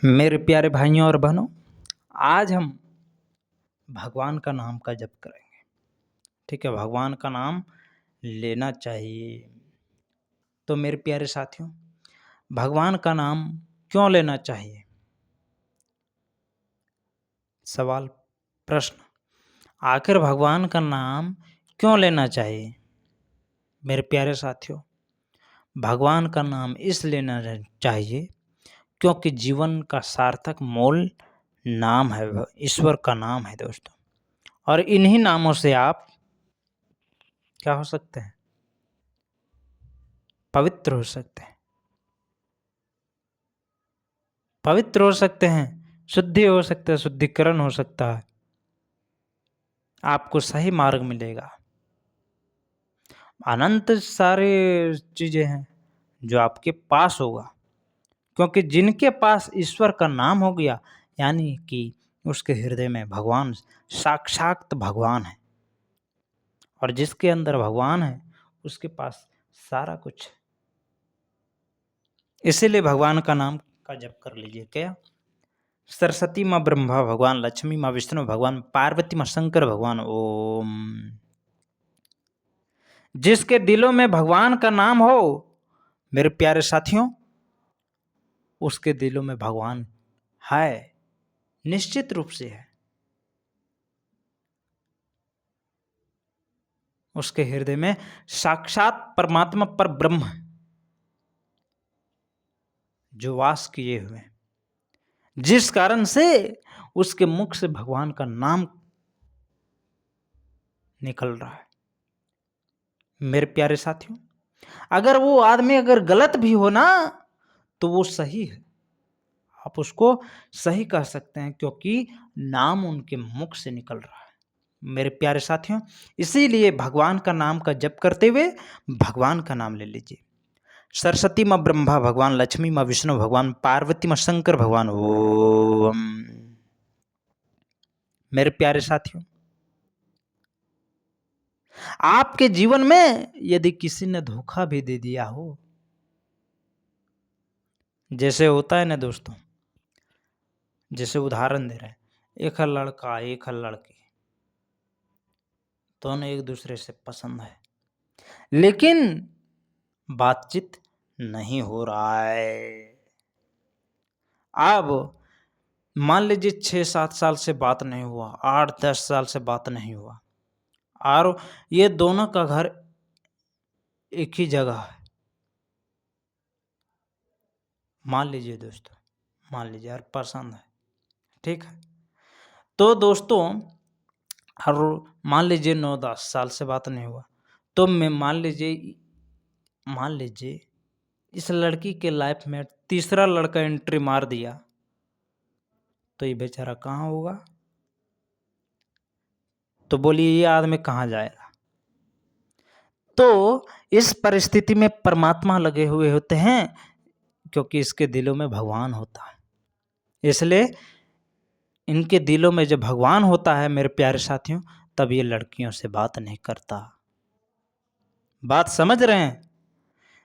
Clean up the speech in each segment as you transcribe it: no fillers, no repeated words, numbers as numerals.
मेरे प्यारे भाइयों और बहनों, आज हम भगवान का नाम का जप करेंगे। ठीक है, भगवान का नाम लेना चाहिए। तो मेरे प्यारे साथियों, भगवान का नाम क्यों लेना चाहिए? सवाल, प्रश्न, आखिर भगवान का नाम क्यों लेना चाहिए? मेरे प्यारे साथियों, भगवान का नाम इस लेना चाहिए क्योंकि जीवन का सार्थक मूल नाम है, ईश्वर का नाम है दोस्तों। और इन्हीं नामों से आप क्या हो सकते हैं? पवित्र हो सकते हैं, पवित्र हो सकते हैं, शुद्धि हो सकते हैं, शुद्धिकरण हो सकता है, आपको सही मार्ग मिलेगा। अनंत सारे चीजें हैं जो आपके पास होगा, क्योंकि जिनके पास ईश्वर का नाम हो गया यानी कि उसके हृदय में भगवान साक्षात भगवान है, और जिसके अंदर भगवान है उसके पास सारा कुछ है। इसीलिए भगवान का नाम का जप कर लीजिए। क्या? सरस्वती माँ ब्रह्मा भगवान, लक्ष्मी माँ विष्णु भगवान, पार्वती माँ शंकर भगवान। ओम। जिसके दिलों में भगवान का नाम हो मेरे प्यारे साथियों, उसके दिलों में भगवान है, निश्चित रूप से है। उसके हृदय में साक्षात परमात्मा पर ब्रह्म जो वास किए हुए, जिस कारण से उसके मुख से भगवान का नाम निकल रहा है। मेरे प्यारे साथियों, अगर वो आदमी अगर गलत भी हो ना तो वो सही है, आप उसको सही कह सकते हैं, क्योंकि नाम उनके मुख से निकल रहा है। मेरे प्यारे साथियों, इसीलिए भगवान का नाम का जप करते हुए भगवान का नाम ले लीजिए। सरस्वती माँ ब्रह्मा भगवान, लक्ष्मी माँ विष्णु भगवान, पार्वती माँ शंकर भगवान। ओम। मेरे प्यारे साथियों, आपके जीवन में यदि किसी ने धोखा भी दे दिया हो, जैसे होता है ना दोस्तों, जैसे उदाहरण दे रहे हैं, एक है लड़का, एक है लड़की, दोनों एक दूसरे से पसंद है, लेकिन बातचीत नहीं हो रहा है। अब मान लीजिए 6-7 साल से बात नहीं हुआ, 8-10 साल से बात नहीं हुआ, और ये दोनों का घर एक ही जगह है। मान लीजिए दोस्तों, मान लीजिए यार पसंद है, ठीक है। तो दोस्तों, और मान लीजिए 9-10 साल से बात नहीं हुआ, तो मैं मान लीजिए इस लड़की के लाइफ में तीसरा लड़का एंट्री मार दिया, तो ये बेचारा कहाँ होगा? तो बोलिए ये आदमी कहाँ जाएगा? तो इस परिस्थिति में परमात्मा लगे हुए होते हैं, क्योंकि इसके दिलों में भगवान होता है। इसलिए इनके दिलों में जब भगवान होता है मेरे प्यारे साथियों, तब ये लड़कियों से बात नहीं करता। बात समझ रहे हैं?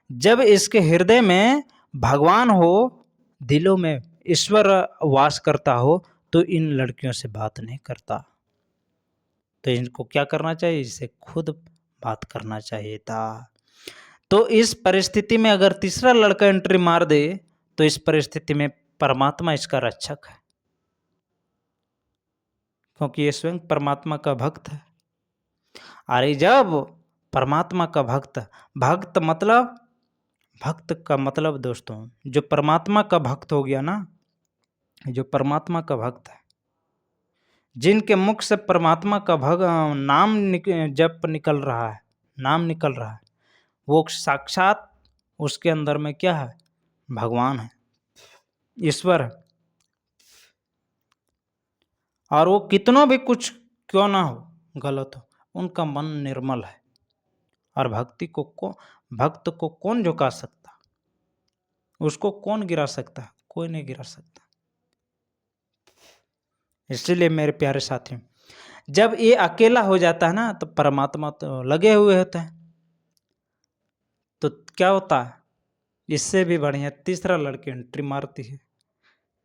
जब इसके हृदय में भगवान हो, दिलों में ईश्वर वास करता हो, तो इन लड़कियों से बात नहीं करता। तो इनको क्या करना चाहिए? इसे खुद बात करना चाहिए था। तो इस परिस्थिति में अगर तीसरा लड़का एंट्री मार दे, तो इस परिस्थिति में परमात्मा इसका रक्षक है, क्योंकि ये स्वयं परमात्मा का भक्त है। अरे जब परमात्मा का भक्त मतलब दोस्तों, जो परमात्मा का भक्त हो गया ना, जो परमात्मा का भक्त है, जिनके मुख से परमात्मा का नाम जप निकल रहा है, नाम निकल रहा है, वो साक्षात उसके अंदर में क्या है? भगवान है, ईश्वर है। और वो कितना भी कुछ क्यों ना हो, गलत हो, उनका मन निर्मल है। और भक्ति को भक्त को कौन झुका सकता? उसको कौन गिरा सकता? कोई नहीं गिरा सकता। इसलिए मेरे प्यारे साथियों, जब ये अकेला हो जाता है ना, तो परमात्मा तो लगे हुए होते हैं। तो क्या होता है? इससे भी बढ़िया तीसरा लड़की एंट्री मारती है,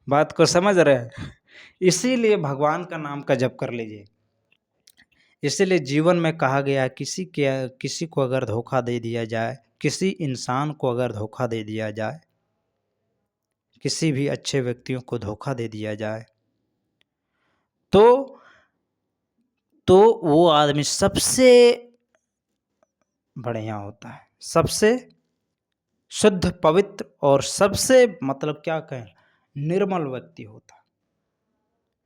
बात को समझ रहे हैं? इसीलिए भगवान का नाम का जप कर लीजिए। इसीलिए जीवन में कहा गया है किसी को अगर धोखा दे दिया जाए, किसी इंसान को अगर धोखा दे दिया जाए, किसी भी अच्छे व्यक्तियों को धोखा दे दिया जाए, तो वो आदमी सबसे बढ़िया होता है, सबसे शुद्ध, पवित्र और सबसे मतलब क्या कहें, निर्मल व्यक्ति होता है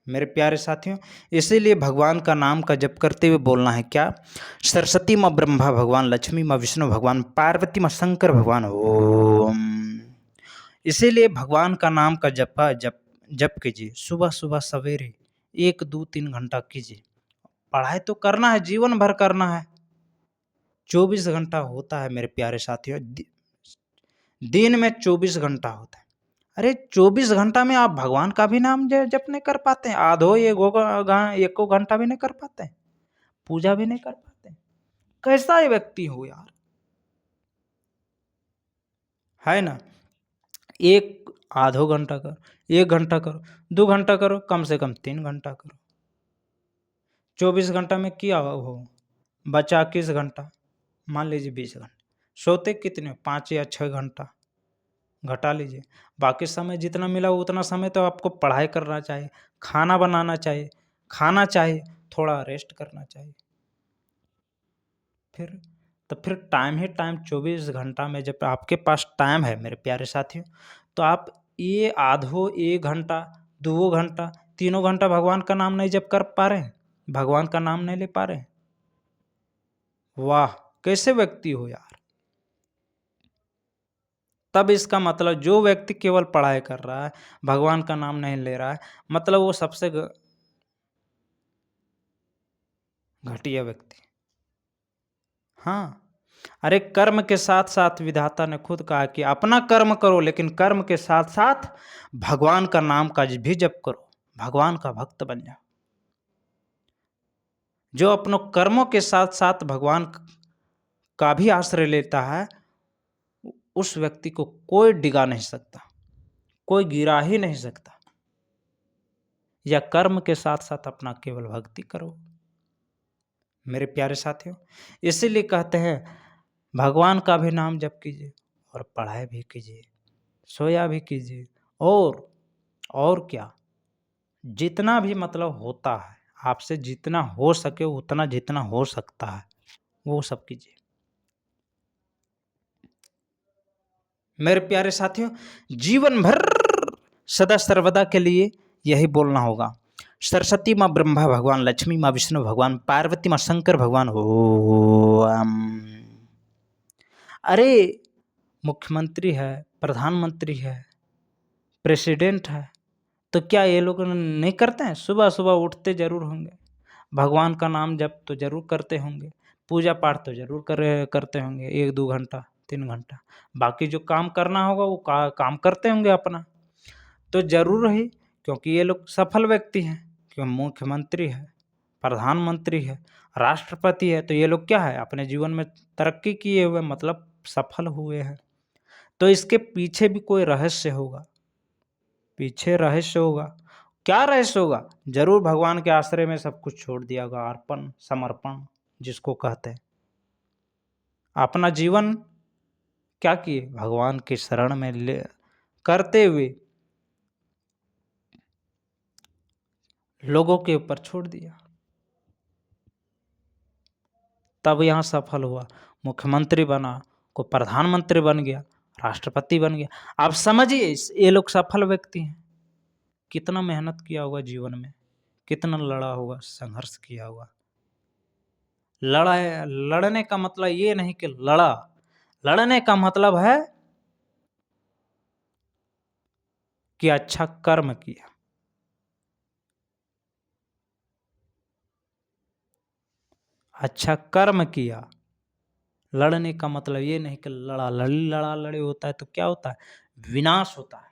मेरे प्यारे साथियों। इसीलिए भगवान का नाम का जप करते हुए बोलना है क्या, सरस्वती माँ ब्रह्मा भगवान, लक्ष्मी माँ विष्णु भगवान, पार्वती माँ शंकर भगवान, ओम। इसीलिए भगवान का नाम का जप कीजिए, सुबह सुबह सवेरे 1 2 3 घंटा कीजिए। पढ़ाई तो करना है, जीवन भर करना है, 24 घंटा होता है मेरे प्यारे साथियों, दिन में 24 घंटा होता है। अरे 24 घंटा में आप भगवान का भी नाम जप नहीं कर पाते हैं, आधो एको घंटा भी नहीं कर पाते हैं, पूजा भी नहीं कर पाते हैं, कैसा ये व्यक्ति हो यार, है ना। एक आधो घंटा करो, 1 घंटा करो, 2 घंटा करो, कम से कम 3 घंटा करो। 24 घंटा में किया हो, बचा किस घंटा, मान लीजिए 20 घंटा। सोते कितने, 5 या 6 घंटा घटा लीजिए। बाकी समय जितना मिला उतना समय तो आपको पढ़ाई करना चाहिए, खाना बनाना चाहिए, खाना चाहिए, थोड़ा रेस्ट करना चाहिए। फिर टाइम ही टाइम 24 घंटा में जब आपके पास टाइम है मेरे प्यारे साथियों, तो आप ये आधो 1 घंटा, 2 घंटा, 3 घंटा भगवान का नाम नहीं जप कर पा रहे हैं, भगवान का नाम नहीं ले पा रहे हैं। वाह, कैसे व्यक्ति हो यार। तब इसका मतलब जो व्यक्ति केवल पढ़ाई कर रहा है, भगवान का नाम नहीं ले रहा है, मतलब वो सबसे घटिया व्यक्ति। हाँ, अरे कर्म के साथ साथ विधाता ने खुद कहा कि अपना कर्म करो, लेकिन कर्म के साथ साथ भगवान का नाम का भी जप करो, भगवान का भक्त बन जाओ। जो अपनों कर्मों के साथ साथ भगवान का भी आश्रय लेता है, उस व्यक्ति को कोई डिगा नहीं सकता, कोई गिरा ही नहीं सकता। या कर्म के साथ साथ अपना केवल भक्ति करो मेरे प्यारे साथियों। इसीलिए कहते हैं भगवान का भी नाम जप कीजिए और पढ़ाई भी कीजिए, सोया भी कीजिए, और क्या, जितना भी मतलब होता है आपसे, जितना हो सके उतना, जितना हो सकता है वो सब कीजिए मेरे प्यारे साथियों। जीवन भर सदा सर्वदा के लिए यही बोलना होगा, सरस्वती माँ ब्रह्मा भगवान, लक्ष्मी माँ विष्णु भगवान, पार्वती माँ शंकर भगवान, ओम। अरे मुख्यमंत्री है, प्रधानमंत्री है, प्रेसिडेंट है, तो क्या ये लोग नहीं करते हैं, सुबह सुबह उठते जरूर होंगे, भगवान का नाम जप तो जरूर करते होंगे, पूजा पाठ तो जरूर करते होंगे, 1 2 घंटा 3 घंटा, बाकी जो काम करना होगा वो काम करते होंगे अपना, तो जरूर ही, क्योंकि ये लोग सफल व्यक्ति हैं, क्यों, मुख्यमंत्री है, प्रधानमंत्री है, राष्ट्रपति है, तो ये लोग क्या है, अपने जीवन में तरक्की किए हुए, मतलब सफल हुए हैं। तो इसके पीछे भी कोई रहस्य होगा, पीछे रहस्य होगा। क्या रहस्य होगा, जरूर भगवान के आश्रय में सब कुछ छोड़ दिया होगा, अर्पण समर्पण जिसको कहते हैं। अपना जीवन क्या किए, भगवान की शरण में ले करते हुए लोगों के ऊपर छोड़ दिया, तब यहाँ सफल हुआ, मुख्यमंत्री बना, को प्रधानमंत्री बन गया, राष्ट्रपति बन गया। आप समझिए ये लोग सफल व्यक्ति हैं, कितना मेहनत किया होगा जीवन में, कितना लड़ा होगा, संघर्ष किया होगा। लड़ने का मतलब ये नहीं कि लड़ने का मतलब है कि अच्छा कर्म किया। अच्छा कर्म किया, लड़ने का मतलब ये नहीं कि लड़े होता है तो क्या होता है, विनाश होता है,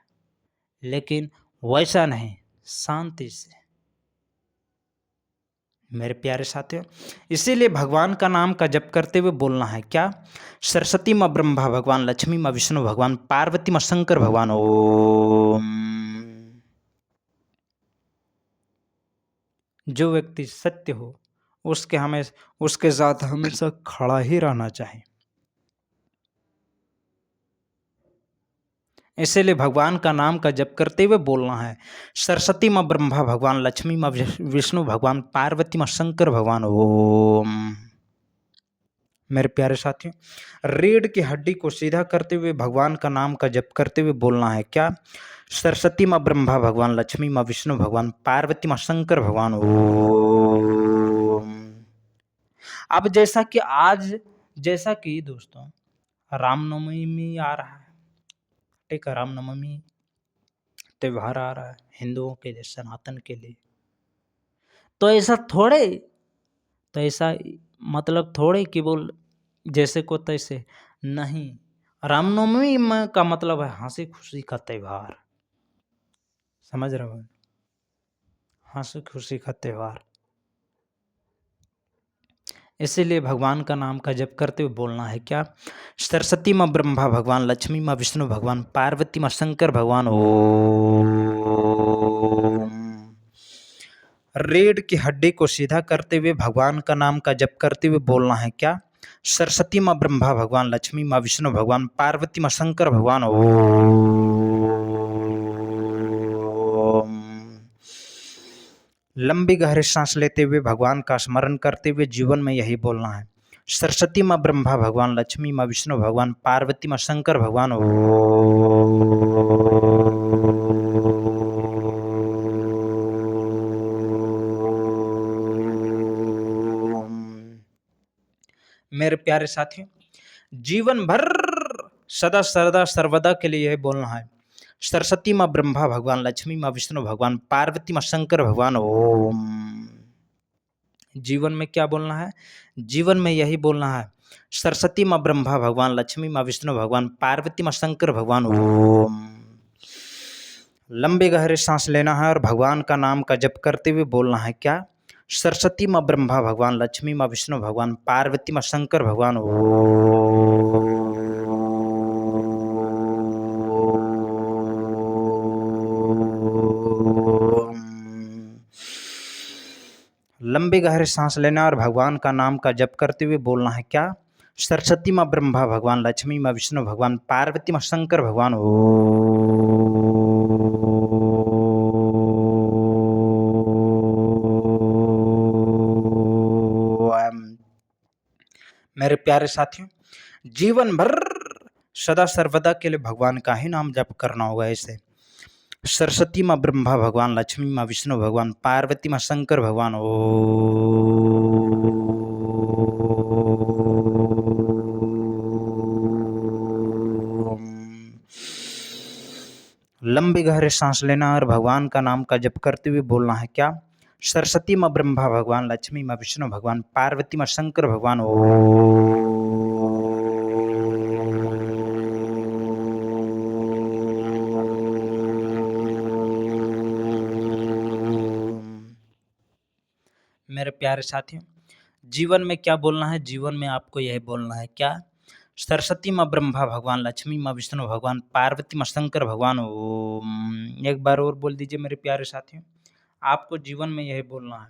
लेकिन वैसा नहीं, शांति से मेरे प्यारे साथियों। इसीलिए भगवान का नाम का जप करते हुए बोलना है क्या, सरस्वती माँ ब्रह्मा भगवान, लक्ष्मी माँ विष्णु भगवान, पार्वती माँ शंकर भगवान, ओम। जो व्यक्ति सत्य हो उसके साथ हमेशा खड़ा ही रहना चाहिए। इसीलिए भगवान का नाम का जप करते हुए बोलना है, सरस्वती माँ ब्रह्मा भगवान, लक्ष्मी माँ विष्णु भगवान, पार्वती माँ शंकर भगवान, ओम। मेरे प्यारे साथियों, रीढ़ की हड्डी को सीधा करते हुए भगवान का नाम का जप करते हुए बोलना है क्या, सरस्वती माँ ब्रह्मा भगवान, लक्ष्मी माँ विष्णु भगवान, पार्वती माँ शंकर भगवान, ओम। अब जैसा कि दोस्तों रामनवमी में आ रहा है, ठीक है, रामनवमी त्योहार आ रहा है हिंदुओं के लिए, सनातन के लिए, तो ऐसा मतलब थोड़े कि बोल जैसे को तैसे नहीं। रामनवमी में का मतलब है हंसी खुशी का त्योहार, समझ रहे हो, हंसी खुशी का त्योहार। इसीलिए भगवान का नाम का जप करते हुए बोलना है क्या, सरस्वती माँ ब्रह्मा भगवान, लक्ष्मी माँ विष्णु भगवान, पार्वती माँ शंकर भगवान, ओम। रीढ़ की हड्डी को सीधा करते हुए भगवान का नाम का जप करते हुए बोलना है क्या, सरस्वती माँ ब्रह्मा भगवान, लक्ष्मी माँ विष्णु भगवान, पार्वती माँ शंकर भगवान, ओम। लंबी गहरी सांस लेते हुए भगवान का स्मरण करते हुए जीवन में यही बोलना है, सरस्वती माँ ब्रह्मा भगवान, लक्ष्मी माँ विष्णु भगवान, पार्वती माँ शंकर भगवान, मेरे प्यारे साथियों, जीवन भर सदा सर्वदा सर्वदा के लिए यह बोलना है, सरस्वती माँ ब्रह्मा भगवान, लक्ष्मी माँ विष्णु भगवान, पार्वती माँ शंकर भगवान, ओम। जीवन में क्या बोलना है, जीवन में यही बोलना है, सरस्वती माँ ब्रह्मा भगवान, लक्ष्मी माँ विष्णु भगवान, पार्वती माँ शंकर भगवान, ओम। लंबे गहरे सांस लेना है और भगवान का नाम का जप करते हुए बोलना है क्या, सरस्वती माँ ब्रह्मा भगवान, लक्ष्मी माँ विष्णु भगवान, पार्वती माँ शंकर भगवान, ओम। लंबी गहरी सांस लेना और भगवान का नाम का जप करते हुए बोलना है क्या, सरस्वती माँ ब्रह्मा भगवान, लक्ष्मी माँ विष्णु भगवान, पार्वती माँ शंकर भगवान, ओम। मेरे प्यारे साथियों, जीवन भर सदा सर्वदा के लिए भगवान का ही नाम जप करना होगा। ऐसे सरस्वती माँ ब्रह्मा भगवान, लक्ष्मी माँ विष्णु भगवान, पार्वती माँ शंकर भगवान, ओम। लंबी गहरे सांस लेना और भगवान का नाम का जप करते हुए बोलना है क्या, सरस्वती माँ ब्रह्मा भगवान, लक्ष्मी माँ विष्णु भगवान, पार्वती माँ शंकर भगवान, मेरे प्यारे साथियों, जीवन में क्या बोलना है, जीवन में आपको यह बोलना है क्या, सरस्वती माँ ब्रह्मा भगवान, लक्ष्मी माँ विष्णु भगवान, पार्वती माँ शंकर भगवान, ओम। एक बार और बोल दीजिए मेरे प्यारे साथियों, आपको जीवन में यह बोलना है,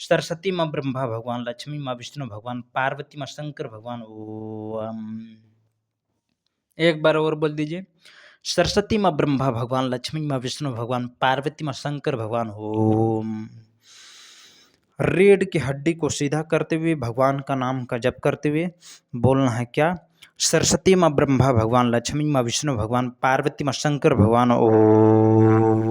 सरस्वती माँ ब्रह्मा भगवान, लक्ष्मी माँ विष्णु भगवान, पार्वती माँ शंकर भगवान, ओम। एक बार और बोल दीजिए, सरस्वती माँ ब्रह्मा भगवान, लक्ष्मी माँ विष्णु भगवान, पार्वती माँ शंकर भगवान, ओम। रीढ़ की हड्डी को सीधा करते हुए भगवान का नाम का जप करते हुए बोलना है क्या, सरस्वती माँ ब्रह्मा भगवान, लक्ष्मी माँ विष्णु भगवान, पार्वती माँ शंकर भगवान, ओम।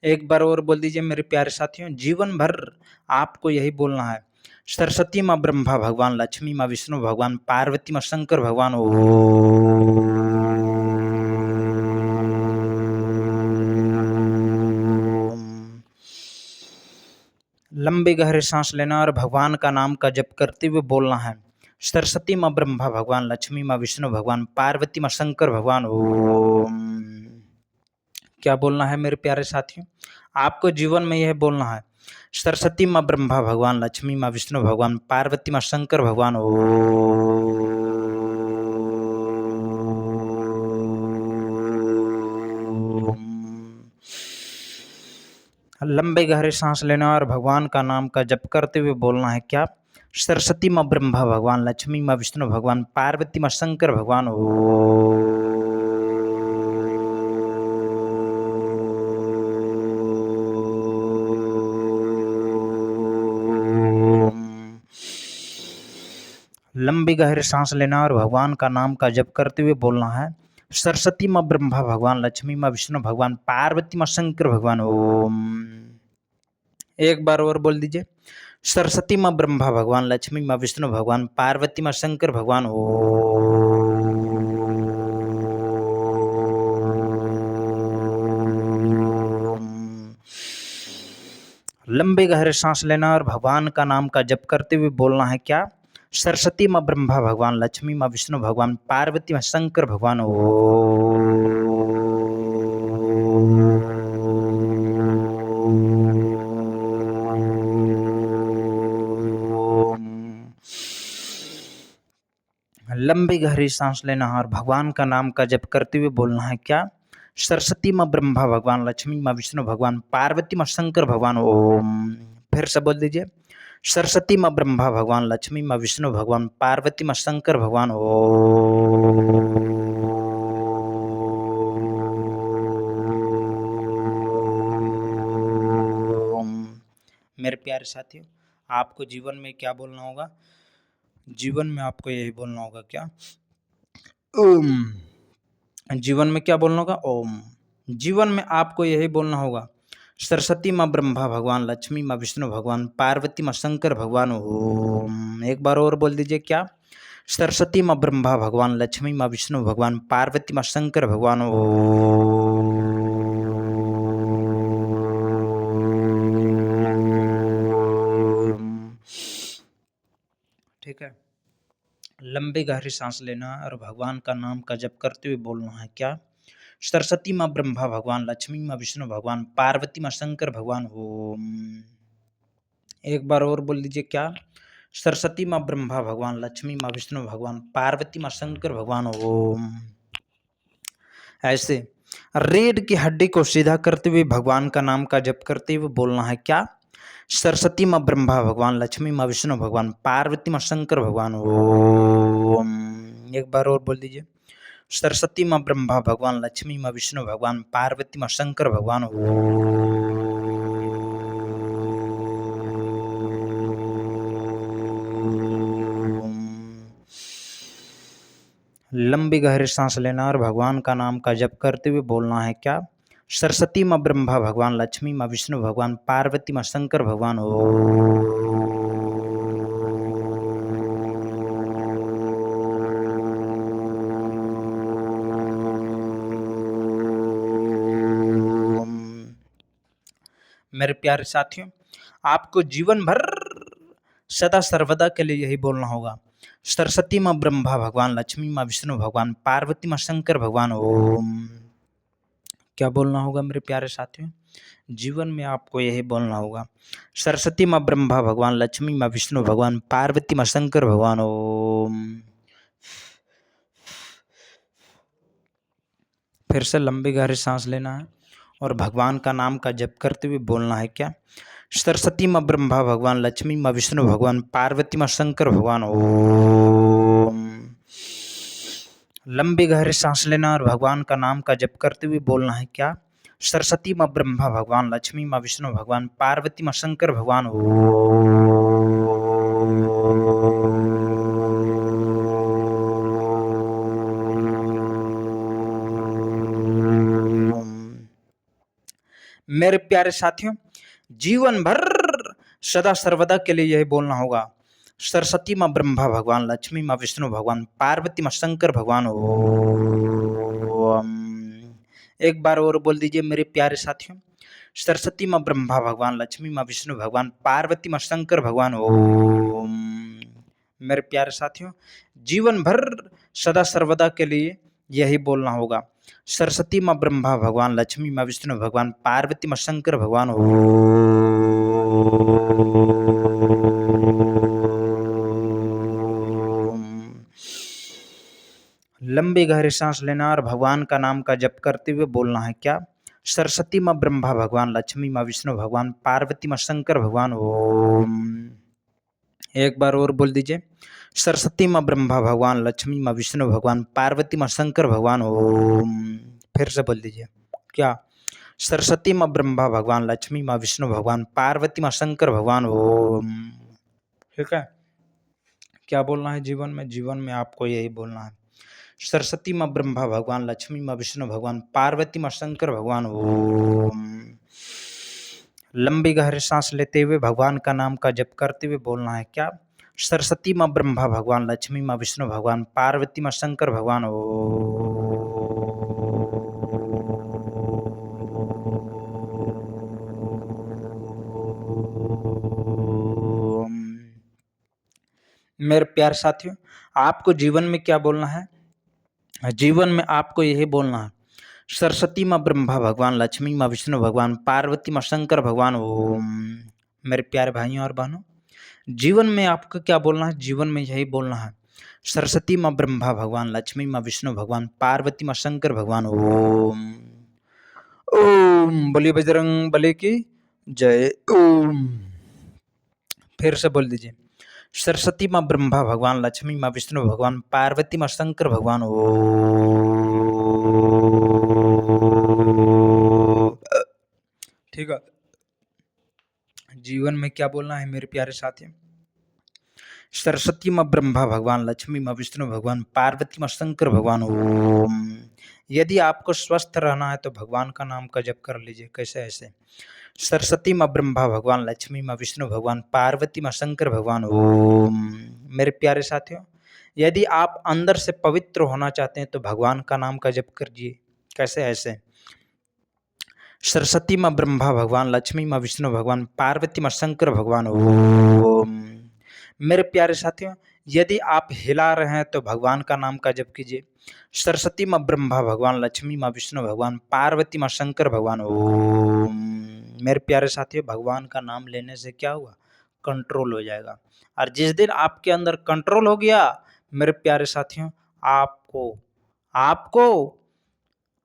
एक बार और बोल दीजिए मेरे प्यारे साथियों, जीवन भर आपको यही बोलना है, सरस्वती माँ ब्रह्मा भगवान, लक्ष्मी माँ विष्णु भगवान, पार्वती माँ शंकर भगवान, ओम। लंबे गहरे सांस लेना और भगवान का नाम का जप करते हुए बोलना है, सरस्वती माँ ब्रह्मा भगवान, लक्ष्मी माँ विष्णु भगवान, पार्वती माँ शंकर भगवान, ओम। क्या बोलना है मेरे प्यारे साथियों, आपको जीवन में यह बोलना है, सरस्वती माँ ब्रह्मा भगवान, लक्ष्मी माँ विष्णु भगवान, पार्वती माँ शंकर भगवान, ओम। लंबे गहरे सांस लेना और भगवान का नाम का जप करते हुए बोलना है क्या? सरस्वती माँ ब्रह्मा भगवान, लक्ष्मी माँ विष्णु भगवान, पार्वती माँ शंकर भगवान। लंबी गहरी सांस लेना और भगवान का नाम का जप करते हुए बोलना है सरस्वती माँ ब्रह्मा भगवान, लक्ष्मी माँ विष्णु भगवान, पार्वती माँ शंकर भगवान। ओम। एक बार और बोल दीजिए। सरस्वती माँ ब्रह्मा भगवान, लक्ष्मी माँ विष्णु भगवान, पार्वती माँ शंकर भगवान। लंबे गहरे सांस लेना और भगवान का नाम का जप करते हुए बोलना है क्या? सरस्वती माँ ब्रह्मा भगवान, लक्ष्मी माँ विष्णु भगवान, पार्वती माँ शंकर भगवान। लंबी गहरी सांस लेना और भगवान का नाम का जप करते हुए बोलना है क्या? सरस्वती माँ ब्रह्मा भगवान, लक्ष्मी माँ विष्णु भगवान, पार्वती माँ शंकर भगवान। ओम। फिर से बोल दीजिए। सरस्वती माँ ब्रह्मा भगवान, लक्ष्मी माँ विष्णु भगवान, पार्वती माँ शंकर भगवान। ओम। मेरे प्यारे साथियों, आपको जीवन में क्या बोलना होगा? जीवन में आपको यही बोलना होगा क्या? ओम। जीवन में क्या बोलना होगा? ओम। जीवन में आपको यही बोलना होगा सरस्वती माँ ब्रह्मा भगवान, लक्ष्मी माँ विष्णु भगवान, पार्वती माँ शंकर भगवान। ओम। एक बार और बोल दीजिए। क्या? सरस्वती माँ ब्रह्मा भगवान, लक्ष्मी माँ विष्णु भगवान, पार्वती माँ शंकर भगवान। ओम। ठीक है। लंबी गहरी सांस लेना और भगवान का नाम का जप करते हुए बोलना है क्या? सरस्वती माँ ब्रह्मा भगवान, लक्ष्मी माँ विष्णु भगवान, पार्वती माँ शंकर भगवान। ओम। एक बार और बोल दीजिए। क्या? सरस्वती माँ ब्रह्मा भगवान, लक्ष्मी माँ विष्णु भगवान, पार्वती माँ शंकर भगवान। ओम। ऐसे रीढ़ की हड्डी को सीधा करते हुए भगवान का नाम का जप करते हुए बोलना है क्या? सरस्वती माँ ब्रह्मा भगवान, लक्ष्मी माँ विष्णु भगवान, पार्वती माँ शंकर भगवान। ओम। एक बार और बोल दीजिए। सरस्वती माँ ब्रह्मा भगवान, लक्ष्मी माँ विष्णु भगवान, पार्वती माँ शंकर भगवान। लंबी गहरी सांस लेना और भगवान का नाम का जप करते हुए बोलना है क्या? सरस्वती माँ ब्रह्मा भगवान, लक्ष्मी माँ विष्णु भगवान, पार्वती माँ शंकर भगवान। मेरे प्यारे साथियों, आपको जीवन भर सदा सर्वदा के लिए यही बोलना होगा सरस्वती माँ ब्रह्मा भगवान, लक्ष्मी माँ विष्णु भगवान, पार्वती माँ शंकर भगवान। ओम। क्या बोलना होगा मेरे प्यारे साथियों? जीवन में आपको यही बोलना होगा सरस्वती माँ ब्रह्मा भगवान, लक्ष्मी माँ विष्णु भगवान, पार्वती माँ शंकर भगवान। ओम। फिर से लंबी गहरी सांस लेना है और भगवान का नाम का जप करते हुए बोलना है क्या? सरस्वती माँ ब्रह्मा भगवान, लक्ष्मी माँ विष्णु भगवान, पार्वती माँ शंकर भगवान। ओम। लंबी गहरी सांस लेना और भगवान का नाम का जप करते हुए बोलना है क्या? सरस्वती माँ ब्रह्मा भगवान, लक्ष्मी माँ विष्णु भगवान, पार्वती माँ शंकर भगवान। मेरे प्यारे साथियों, जीवन भर सदा सर्वदा के लिए यही बोलना होगा सरस्वती माँ ब्रह्मा भगवान, लक्ष्मी माँ विष्णु भगवान, पार्वती माँ शंकर भगवान। ओम। एक बार और बोल दीजिए मेरे प्यारे साथियों। सरस्वती माँ ब्रह्मा भगवान, लक्ष्मी माँ विष्णु भगवान, पार्वती माँ शंकर भगवान। ओम। मेरे प्यारे साथियों, जीवन भर सदा सर्वदा के लिए यही बोलना होगा सरस्वती माँ ब्रह्मा भगवान, लक्ष्मी माँ विष्णु भगवान, पार्वती माँ शंकर भगवान। लंबी गहरी सांस लेना और भगवान का नाम का जप करते हुए बोलना है क्या? सरस्वती माँ ब्रह्मा भगवान, लक्ष्मी माँ विष्णु भगवान, पार्वती माँ शंकर भगवान। ओम। एक बार और बोल दीजिए। सरस्वती माँ ब्रह्मा भगवान, लक्ष्मी माँ विष्णु भगवान, पार्वती माँ शंकर भगवान। ओम। फिर से बोल दीजिए। क्या? सरस्वती माँ ब्रह्मा भगवान, लक्ष्मी माँ विष्णु भगवान, पार्वती माँ शंकर भगवान। ओम। ठीक है। क्या बोलना है जीवन में? जीवन में आपको यही बोलना है, सरस्वती माँ ब्रह्मा भगवान, लक्ष्मी माँ विष्णु भगवान, पार्वती माँ शंकर भगवान। ओम। लंबी गहरी सांस लेते हुए भगवान का नाम का जप करते हुए बोलना है। क्या? सरस्वती माँ ब्रह्मा भगवान, लक्ष्मी माँ विष्णु भगवान, पार्वती माँ शंकर भगवान। ओम। मेरे प्यारे साथियों, आपको जीवन में क्या बोलना है? जीवन में आपको यही बोलना है, सरस्वती माँ ब्रह्मा भगवान, लक्ष्मी माँ विष्णु भगवान, पार्वती माँ शंकर भगवान। ओम। मेरे प्यारे भाइयों और बहनों, जीवन में आपको क्या बोलना है? जीवन में यही बोलना है, सरस्वती माँ ब्रह्मा भगवान, लक्ष्मी माँ विष्णु भगवान, पार्वती माँ शंकर भगवान। ओम। ओम। बोलिए बजरंग बली की जय। ओम। फिर से बोल दीजिए। सरस्वती माँ ब्रह्मा भगवान, लक्ष्मी माँ विष्णु भगवान, पार्वती माँ शंकर भगवान। ठीक है। जीवन में क्या बोलना है मेरे प्यारे साथी? सरस्वती माँ ब्रह्मा भगवान, लक्ष्मी माँ विष्णु भगवान, पार्वती माँ शंकर भगवान। ओम। यदि आपको स्वस्थ रहना है तो भगवान का नाम का जप कर लीजिए। कैसे? ऐसे, सरस्वती माँ ब्रह्मा भगवान, लक्ष्मी माँ विष्णु भगवान, पार्वती माँ शंकर भगवान। ओम। मेरे प्यारे साथियों, यदि आप अंदर से पवित्र होना चाहते हैं तो भगवान का नाम का जप करिए। कैसे? ऐसे, सरस्वती माँ ब्रह्मा भगवान, लक्ष्मी माँ विष्णु भगवान, पार्वती माँ शंकर भगवान। ओम। मेरे प्यारे साथियों, यदि आप हिला रहे हैं तो भगवान का नाम का जप कीजिए। सरस्वती माँ ब्रह्मा भगवान, लक्ष्मी माँ विष्णु भगवान, पार्वती माँ शंकर भगवान। ओम। मेरे प्यारे साथियों, भगवान का नाम लेने से क्या हुआ? कंट्रोल हो जाएगा। और जिस दिन आपके अंदर कंट्रोल हो गया मेरे प्यारे साथियों, आपको आपको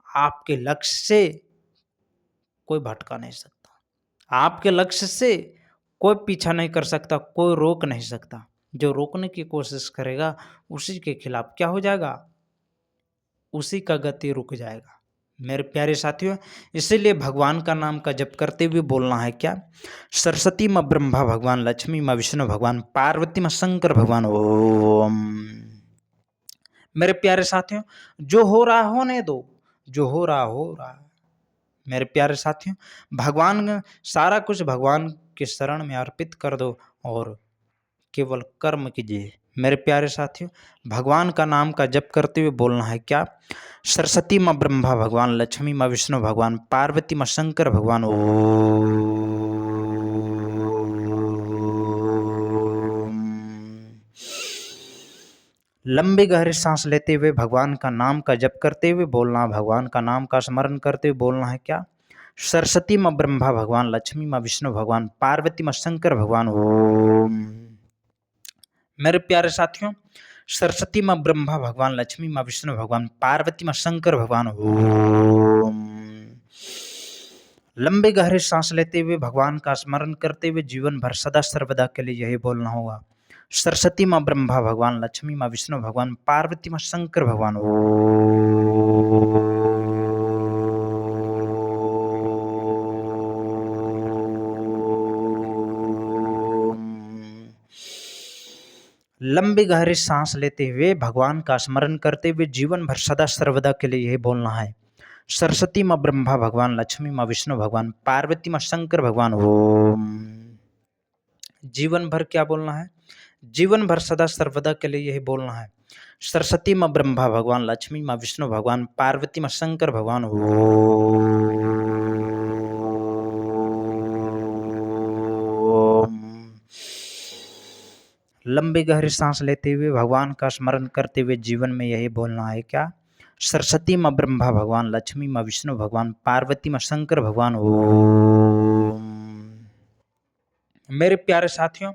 आपके लक्ष्य से कोई भटका नहीं सकता, आपके लक्ष्य से कोई पीछा नहीं कर सकता, कोई रोक नहीं सकता। जो रोकने की कोशिश करेगा उसी के खिलाफ क्या हो जाएगा? उसी का गति रुक जाएगा। मेरे प्यारे साथियों, इसीलिए भगवान का नाम का जप करते हुए बोलना है। क्या? सरस्वती माँ ब्रह्मा भगवान, लक्ष्मी माँ विष्णु भगवान, पार्वती माँ शंकर भगवान। ओम। मेरे प्यारे साथियों, जो हो रहा होने दो, जो हो रहा। मेरे प्यारे साथियों, भगवान, सारा कुछ भगवान के शरण में अर्पित कर दो और केवल कर्म कीजिए। मेरे प्यारे साथियों, भगवान का नाम का जप करते हुए बोलना है। क्या? सरस्वती माँ ब्रह्मा भगवान, लक्ष्मी माँ विष्णु भगवान, पार्वती माँ शंकर भगवान। लंबी गहरी सांस लेते हुए भगवान का नाम का जप करते हुए बोलना, भगवान का नाम का स्मरण करते हुए बोलना है। क्या? सरस्वती माँ ब्रह्मा भगवान, लक्ष्मी माँ विष्णु भगवान, पार्वती माँ शंकर भगवान। ओम। मेरे प्यारे साथियों, सरस्वती माँ ब्रह्मा भगवान, लक्ष्मी माँ विष्णु भगवान, पार्वती माँ शंकर भगवान। ओम। लंबे गहरे सांस लेते हुए भगवान का स्मरण करते हुए जीवन भर सदा सर्वदा के लिए यही बोलना होगा, सरस्वती माँ ब्रह्मा भगवान, लक्ष्मी माँ विष्णु भगवान, पार्वती माँ शंकर भगवान। लंबी गहरी सांस लेते हुए भगवान का स्मरण करते हुए जीवन भर सदा सर्वदा के लिए यही बोलना है, सरस्वती माँ ब्रह्मा भगवान, लक्ष्मी माँ विष्णु भगवान, पार्वती माँ शंकर भगवान। ओम। जीवन भर क्या बोलना है? जीवन भर सदा सर्वदा के लिए यही बोलना है, सरस्वती माँ ब्रह्मा भगवान, लक्ष्मी माँ विष्णु भगवान, पार्वती माँ शंकर भगवान। ओम। लंबी गहरी सांस लेते हुए भगवान का स्मरण करते हुए जीवन में यही बोलना है। क्या? सरस्वती माँ ब्रह्मा भगवान, लक्ष्मी माँ विष्णु भगवान, पार्वती माँ शंकर भगवान। ओम। मेरे प्यारे साथियों,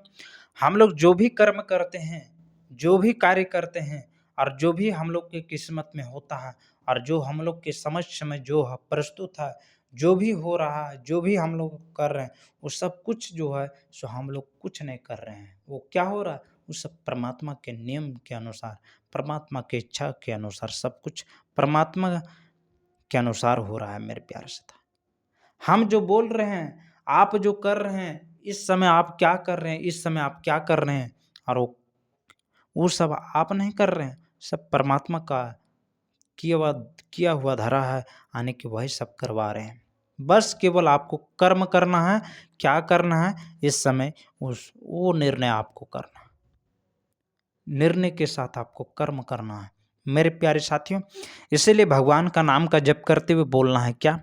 हम लोग जो भी कर्म करते हैं, जो भी कार्य करते हैं और जो भी हम लोग की किस्मत में होता है और जो हम लोग के समक्ष में जो प्रस्तुत है, जो भी हो रहा है, जो भी हम लोग कर रहे हैं, वो सब कुछ जो है सो हम लोग कुछ नहीं कर रहे हैं। वो क्या हो रहा है? वो सब परमात्मा के नियम के अनुसार, परमात्मा की इच्छा के अनुसार, सब कुछ परमात्मा के अनुसार हो रहा है मेरे प्यारे साथियों। हम जो बोल रहे हैं, आप जो कर रहे हैं, इस समय आप क्या कर रहे हैं, इस समय आप क्या कर रहे हैं, और वो सब आप नहीं कर रहे हैं, सब परमात्मा का किया हुआ धरा है, आने के वही सब करवा रहे हैं। बस केवल आपको कर्म करना है, क्या करना है इस समय, वो निर्णय आपको करना है। निर्णय के साथ आपको कर्म करना है मेरे प्यारे साथियों। इसीलिए भगवान का नाम का जप करते हुए बोलना है क्या?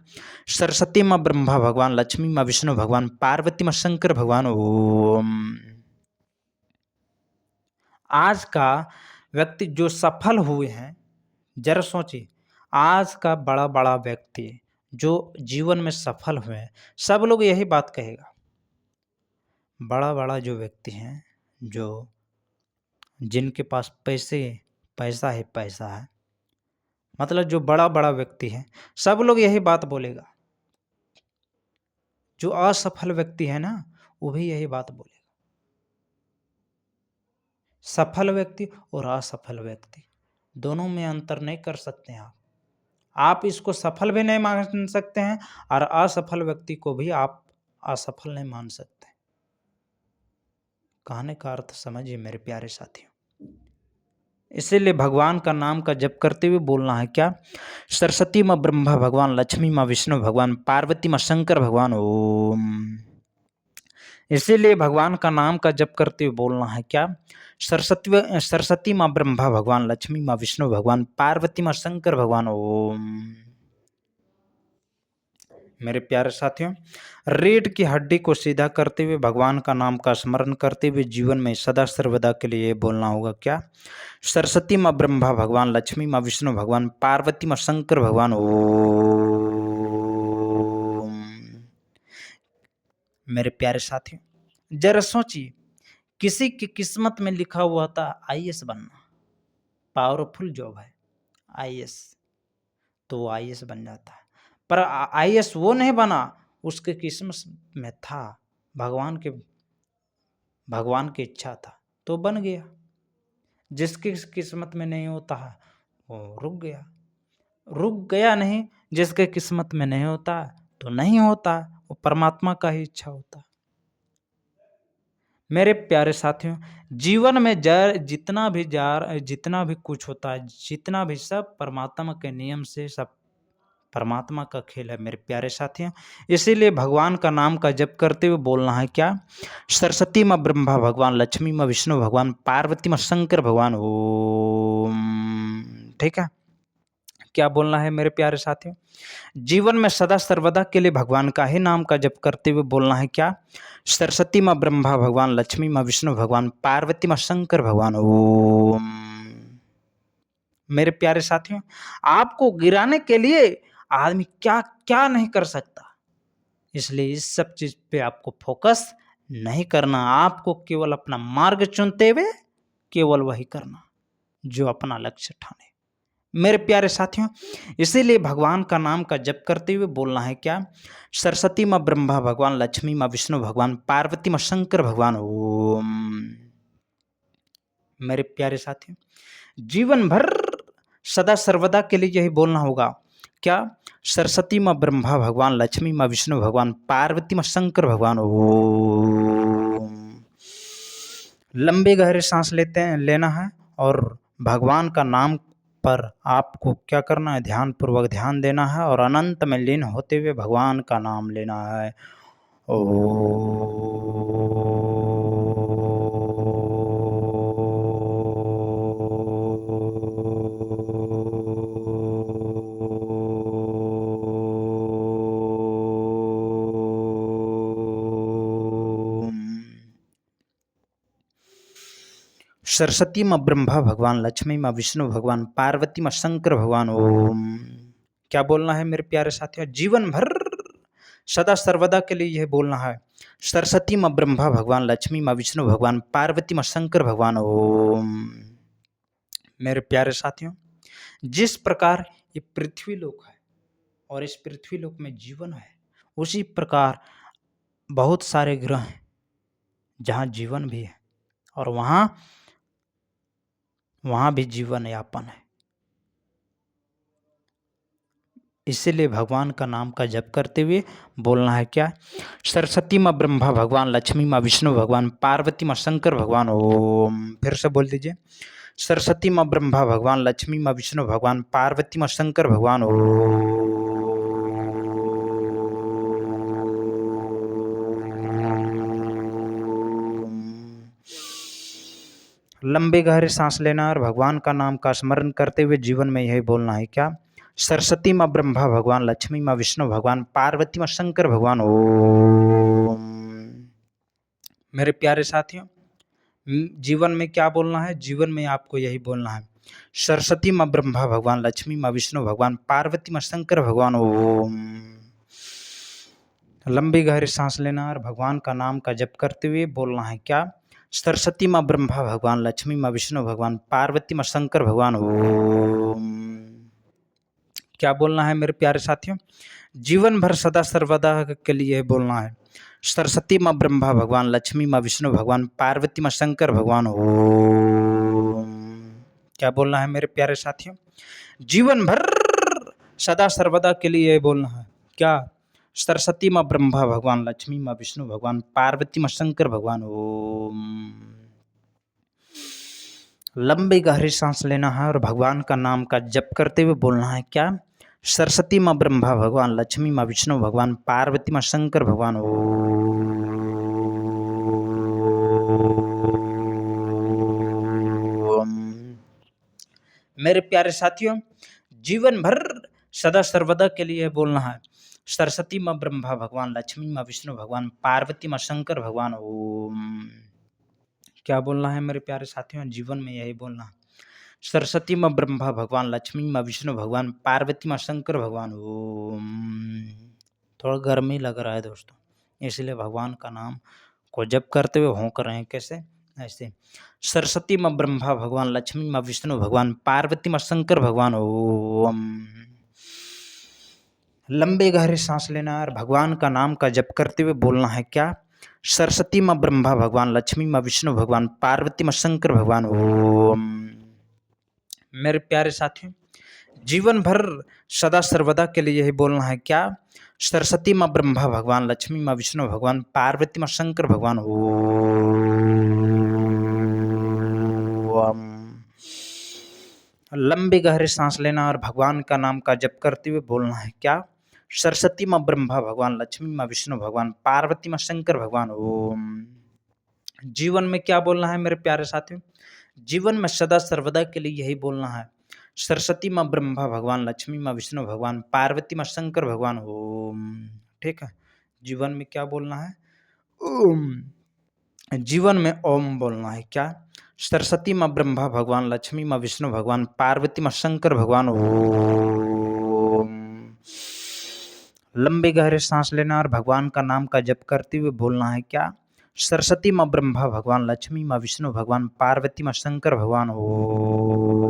सरस्वती माँ ब्रह्मा भगवान, लक्ष्मी माँ विष्णु भगवान, पार्वती माँ शंकर भगवान, ओम। आज का व्यक्ति जो सफल हुए हैं, जरा सोचिए, आज का बड़ा बड़ा व्यक्ति जो जीवन में सफल हुए हैं, सब लोग यही बात कहेगा। बड़ा बड़ा जो व्यक्ति हैं, जो जिनके पास पैसा है, मतलब जो बड़ा बड़ा व्यक्ति है, सब लोग यही बात बोलेगा। जो असफल व्यक्ति है ना, वो भी यही बात बोलेगा। सफल व्यक्ति और असफल व्यक्ति दोनों में अंतर नहीं कर सकते हैं आप इसको सफल भी नहीं मान सकते हैं और असफल व्यक्ति को भी आप असफल नहीं मान सकते। कहने का अर्थ समझिए मेरे प्यारे साथियों। इसीलिए भगवान का नाम का जप करते हुए बोलना है क्या? सरस्वती माँ ब्रह्मा भगवान, लक्ष्मी माँ विष्णु भगवान, पार्वती माँ शंकर भगवान, ओम। इसीलिए भगवान का नाम का जप करते हुए बोलना है क्या? सरस्वती माँ ब्रह्मा भगवान, लक्ष्मी माँ विष्णु भगवान, पार्वती माँ शंकर भगवान, ओम। मेरे प्यारे साथियों, रीढ़ की हड्डी को सीधा करते हुए भगवान का नाम का स्मरण करते हुए जीवन में सदा सर्वदा के लिए बोलना होगा क्या? सरस्वती माँ ब्रह्मा भगवान, लक्ष्मी माँ विष्णु भगवान, पार्वती माँ शंकर भगवान, ओम। मेरे प्यारे साथियों, जरा सोचिए, किसी की किस्मत में लिखा हुआ था आईएएस बनना, पावरफुल जॉब है आईएएस, तो वो आईएएस बन जाता है। पर आईएएस वो नहीं बना, उसके किस्मत में था, भगवान की इच्छा था तो बन गया। जिसकी किस्मत में नहीं होता है वो रुक गया नहीं। जिसके किस्मत में नहीं होता तो नहीं होता, वो परमात्मा का ही इच्छा होता। मेरे प्यारे साथियों, जीवन में जितना भी कुछ होता है, जितना भी सब परमात्मा के नियम से, सब परमात्मा का खेल है मेरे प्यारे साथियों। इसीलिए भगवान का नाम का जप करते हुए बोलना है क्या? सरस्वती माँ ब्रह्मा भगवान, लक्ष्मी माँ विष्णु भगवान, पार्वती माँ शंकर भगवान, ओम। ठीक है, क्या बोलना है मेरे प्यारे साथियों? जीवन में सदा सर्वदा के लिए भगवान का ही नाम का जप करते हुए बोलना है क्या? सरस्वती माँ ब्रह्मा भगवान, लक्ष्मी माँ विष्णु भगवान, पार्वती माँ शंकर भगवान, ओम। मेरे प्यारे साथियों, आपको गिराने के लिए आदमी क्या क्या नहीं कर सकता, इसलिए इस सब चीज पे आपको फोकस नहीं करना। आपको केवल अपना मार्ग चुनते हुए केवल वही करना जो अपना लक्ष्य ठाने। मेरे प्यारे साथियों, इसीलिए भगवान का नाम का जप करते हुए बोलना है क्या? सरस्वती माँ ब्रह्मा भगवान, लक्ष्मी माँ विष्णु भगवान, पार्वती माँ शंकर भगवान, ओम। मेरे प्यारे साथियों, जीवन भर सदा सर्वदा के लिए यही बोलना होगा क्या? सरस्वती माँ ब्रह्मा भगवान, लक्ष्मी माँ विष्णु भगवान, पार्वती माँ शंकर भगवान, ओम। लंबे गहरे सांस लेना है और भगवान का नाम पर आपको क्या करना है? ध्यान पूर्वक ध्यान देना है और अनंत में लीन होते हुए भगवान का नाम लेना है। सरस्वती माँ ब्रह्मा भगवान, लक्ष्मी माँ विष्णु भगवान, पार्वती माँ शंकर भगवान, ओम। क्या बोलना है मेरे प्यारे साथियों? जीवन भर सदा सर्वदा के लिए यह बोलना है। सरस्वती माँ ब्रह्मा भगवान, लक्ष्मी माँ विष्णु भगवान, पार्वती माँ शंकर भगवान, ओम। मेरे प्यारे साथियों, जिस प्रकार ये पृथ्वी लोक है और इस पृथ्वी लोक में जीवन है, उसी प्रकार बहुत सारे ग्रह हैं जहाँ जीवन भी है और वहाँ भी जीवन यापन है। इसीलिए भगवान का नाम का जप करते हुए बोलना है क्या? सरस्वती माँ ब्रह्मा भगवान, लक्ष्मी माँ विष्णु भगवान, पार्वती माँ शंकर भगवान। ओम, फिर से बोल दीजिए। सरस्वती माँ ब्रह्मा भगवान, लक्ष्मी माँ विष्णु भगवान, पार्वती माँ शंकर भगवान। ओम। लंबे गहरे सांस लेना और भगवान का नाम का स्मरण करते हुए जीवन में यही बोलना है क्या? सरस्वती माँ ब्रह्मा भगवान, लक्ष्मी माँ विष्णु भगवान, पार्वती माँ शंकर भगवान। ओम। मेरे प्यारे साथियों, जीवन में क्या बोलना है? जीवन में आपको यही बोलना है, सरस्वती माँ ब्रह्मा भगवान, लक्ष्मी माँ विष्णु भगवान, पार्वती माँ शंकर भगवान। ओम। लंबी गहरी सांस लेना और भगवान का नाम का जप करते हुए बोलना है क्या? सरस्वती माँ ब्रह्मा भगवान, लक्ष्मी माँ विष्णु भगवान, पार्वती माँ शंकर भगवान। ओम। क्या बोलना है मेरे प्यारे साथियों? जीवन भर सदा सर्वदा के लिए बोलना है, सरस्वती माँ ब्रह्मा भगवान, लक्ष्मी माँ विष्णु भगवान, पार्वती माँ शंकर भगवान। ओम। क्या बोलना है मेरे प्यारे साथियों? जीवन भर सदा सर्वदा के लिए बोलना है क्या? सरस्वती माँ ब्रह्मा भगवान, लक्ष्मी माँ विष्णु भगवान, पार्वती माँ शंकर भगवान। ओम। लंबी गहरी सांस लेना है और भगवान का नाम का जप करते हुए बोलना है क्या? सरस्वती माँ ब्रह्मा भगवान, लक्ष्मी माँ विष्णु भगवान, पार्वती माँ शंकर भगवान। ओम। मेरे प्यारे साथियों, जीवन भर सदा सर्वदा के लिए बोलना है, सरस्वती माँ ब्रह्मा भगवान, लक्ष्मी माँ विष्णु भगवान, पार्वती माँ शंकर भगवान। ओम। क्या बोलना है मेरे प्यारे साथियों? जीवन में यही बोलना है, सरस्वती माँ ब्रह्मा भगवान, लक्ष्मी माँ विष्णु भगवान, पार्वती माँ शंकर भगवान। ओम। थोड़ा गर्मी लग रहा है दोस्तों, इसलिए भगवान का नाम को जप करते हुए हों कर रहे हैं। कैसे? ऐसे, सरस्वती माँ ब्रह्मा भगवान, लक्ष्मी माँ विष्णु भगवान, पार्वती माँ शंकर भगवान। ओम। लंबे गहरे सांस लेना और भगवान का नाम का जप करते हुए बोलना है क्या? सरस्वती माँ ब्रह्मा भगवान, लक्ष्मी माँ विष्णु भगवान, पार्वती माँ शंकर भगवान। ओम। मेरे प्यारे साथियों, जीवन भर सदा सर्वदा के लिए यही बोलना है क्या? सरस्वती माँ ब्रह्मा भगवान, लक्ष्मी माँ विष्णु भगवान, पार्वती माँ शंकर भगवान। ओम। लंबे गहरे सांस लेना और भगवान का नाम का जप करते हुए बोलना है क्या? सरस्वती माँ ब्रह्मा भगवान, लक्ष्मी माँ विष्णु भगवान, पार्वती माँ शंकर भगवान। ओम। जीवन में क्या बोलना है मेरे प्यारे साथियों? जीवन में सदा सर्वदा के लिए यही बोलना है, सरस्वती माँ ब्रह्मा भगवान, लक्ष्मी माँ विष्णु भगवान, पार्वती माँ शंकर भगवान। ओम। ठीक है, जीवन में क्या बोलना है? ओम। जीवन में ओम बोलना है क्या? सरस्वती माँ ब्रह्मा भगवान, लक्ष्मी माँ विष्णु भगवान, पार्वती माँ शंकर भगवान। ओम। लंबे गहरे सांस लेना और भगवान का नाम का जप करते हुए बोलना है क्या? सरस्वती माँ ब्रह्मा भगवान, लक्ष्मी माँ विष्णु भगवान, पार्वती माँ शंकर भगवान। ओम।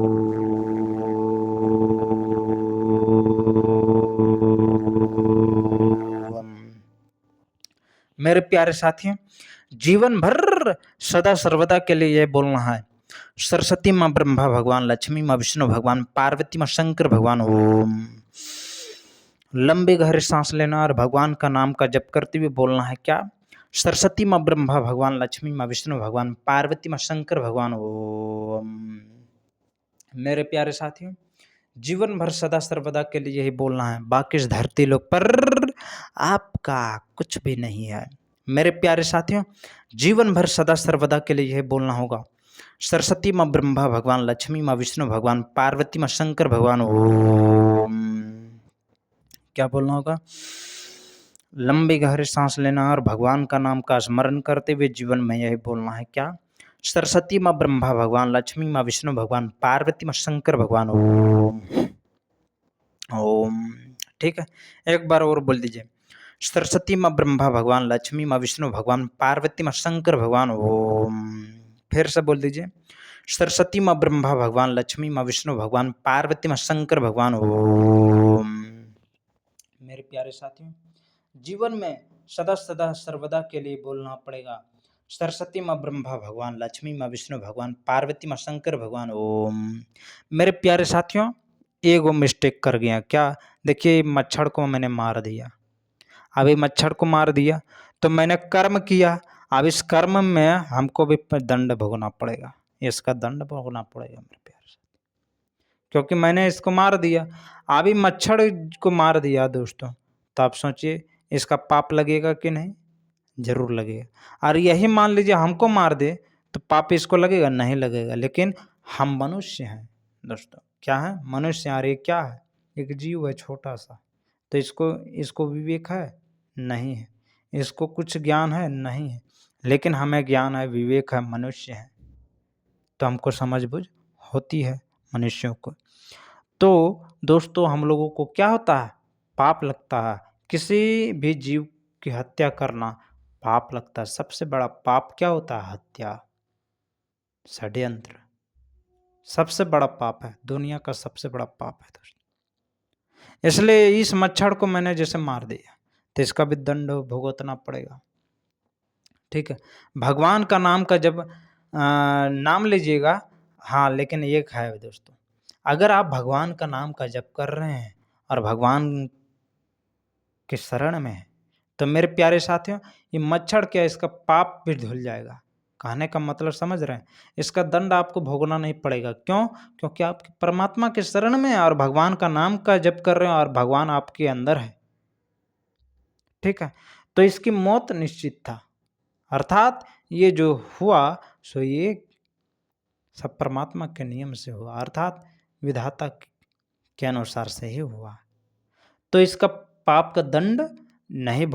मेरे प्यारे साथियों, जीवन भर सदा सर्वदा के लिए यह बोलना है, सरस्वती माँ ब्रह्मा भगवान, लक्ष्मी माँ विष्णु भगवान, पार्वती माँ शंकर भगवान। ओम। लंबे गहरे सांस लेना और भगवान का नाम का जप करते हुए बोलना है क्या? सरस्वती माँ ब्रह्मा भगवान, लक्ष्मी माँ विष्णु भगवान, पार्वती माँ शंकर भगवान। ओम। मेरे प्यारे साथियों, जीवन भर सदा सर्वदा के लिए यही बोलना है, बाकी इस धरती लोक पर आपका कुछ भी नहीं है। मेरे प्यारे साथियों, जीवन भर सदा सर्वदा के लिए यही बोलना होगा, सरस्वती माँ ब्रह्मा भगवान, लक्ष्मी माँ विष्णु भगवान, पार्वती माँ शंकर भगवान। ओम। क्या बोलना होगा? लंबी गहरी सांस लेना और भगवान का नाम का स्मरण करते हुए जीवन में यही बोलना है क्या? सरस्वती माँ ब्रह्मा भगवान, लक्ष्मी माँ विष्णु भगवान, पार्वती माँ शंकर भगवान। ओम। ओम। ठीक है, एक बार और बोल दीजिए, सरस्वती माँ ब्रह्मा भगवान, लक्ष्मी माँ विष्णु भगवान, पार्वती माँ शंकर भगवान। ओम। फिर से बोल दीजिए, सरस्वती माँ ब्रह्मा भगवान, लक्ष्मी माँ विष्णु भगवान, पार्वती माँ शंकर भगवान। ओम। प्यारे साथियों। जीवन में सदा सदा सर्वदा के लिए बोलना पड़ेगा, सरस्वती माँ ब्रह्मा भगवान, लक्ष्मी माँ विष्णु भगवान, पार्वती माँ शंकर भगवान ओम। मेरे प्यारे साथियों, एगो मिस्टेक कर गया क्या? देखिए मच्छर को मैंने मार दिया, अभी मच्छर को मार दिया तो मैंने कर्म किया, अब इस कर्म में हमको भी दंड भोगना पड़ेगा, इसका दंड भोगना पड़ेगा मेरे प्यारे साथ, क्योंकि मैंने इसको मार दिया। अभी मच्छर को मार दिया दोस्तों, तो आप सोचिए इसका पाप लगेगा कि नहीं? जरूर लगेगा। और यही मान लीजिए हमको मार दे तो पाप इसको लगेगा? नहीं लगेगा। लेकिन हम मनुष्य हैं दोस्तों, क्या है? मनुष्य। और ये क्या है? एक जीव है छोटा सा, तो इसको विवेक है? नहीं है। इसको कुछ ज्ञान है? नहीं है। लेकिन हमें ज्ञान है, विवेक है, मनुष्य है, तो हमको समझ बुझ होती है मनुष्यों को। तो दोस्तों हम लोगों को क्या होता है? पाप लगता है। किसी भी जीव की हत्या करना पाप लगता है। सबसे बड़ा पाप क्या होता है? हत्या, षड्यंत्र सबसे बड़ा पाप है, दुनिया का सबसे बड़ा पाप है दोस्तों। इसलिए इस मच्छर को मैंने जैसे मार दिया तो इसका भी दंड भुगतना पड़ेगा, ठीक है। भगवान का नाम का जब नाम लीजिएगा, हाँ, लेकिन एक है दोस्तों, अगर आप भगवान का नाम का जप कर रहे हैं और भगवान के शरण में है, तो मेरे प्यारे साथियों ये मच्छर क्या, इसका पाप भी धुल जाएगा। कहने का मतलब समझ रहे हैं? इसका दंड आपको भोगना नहीं पड़ेगा। क्यों? क्योंकि आप परमात्मा के शरण में और भगवान का नाम का जप कर रहे हैं और भगवान आपके अंदर है, ठीक है। तो इसकी मौत निश्चित था, अर्थात ये जो हुआ सो ये सब परमात्मा के नियम से हुआ, अर्थात विधाता के अनुसार से ही हुआ। तो इसका पाप का दंड नहीं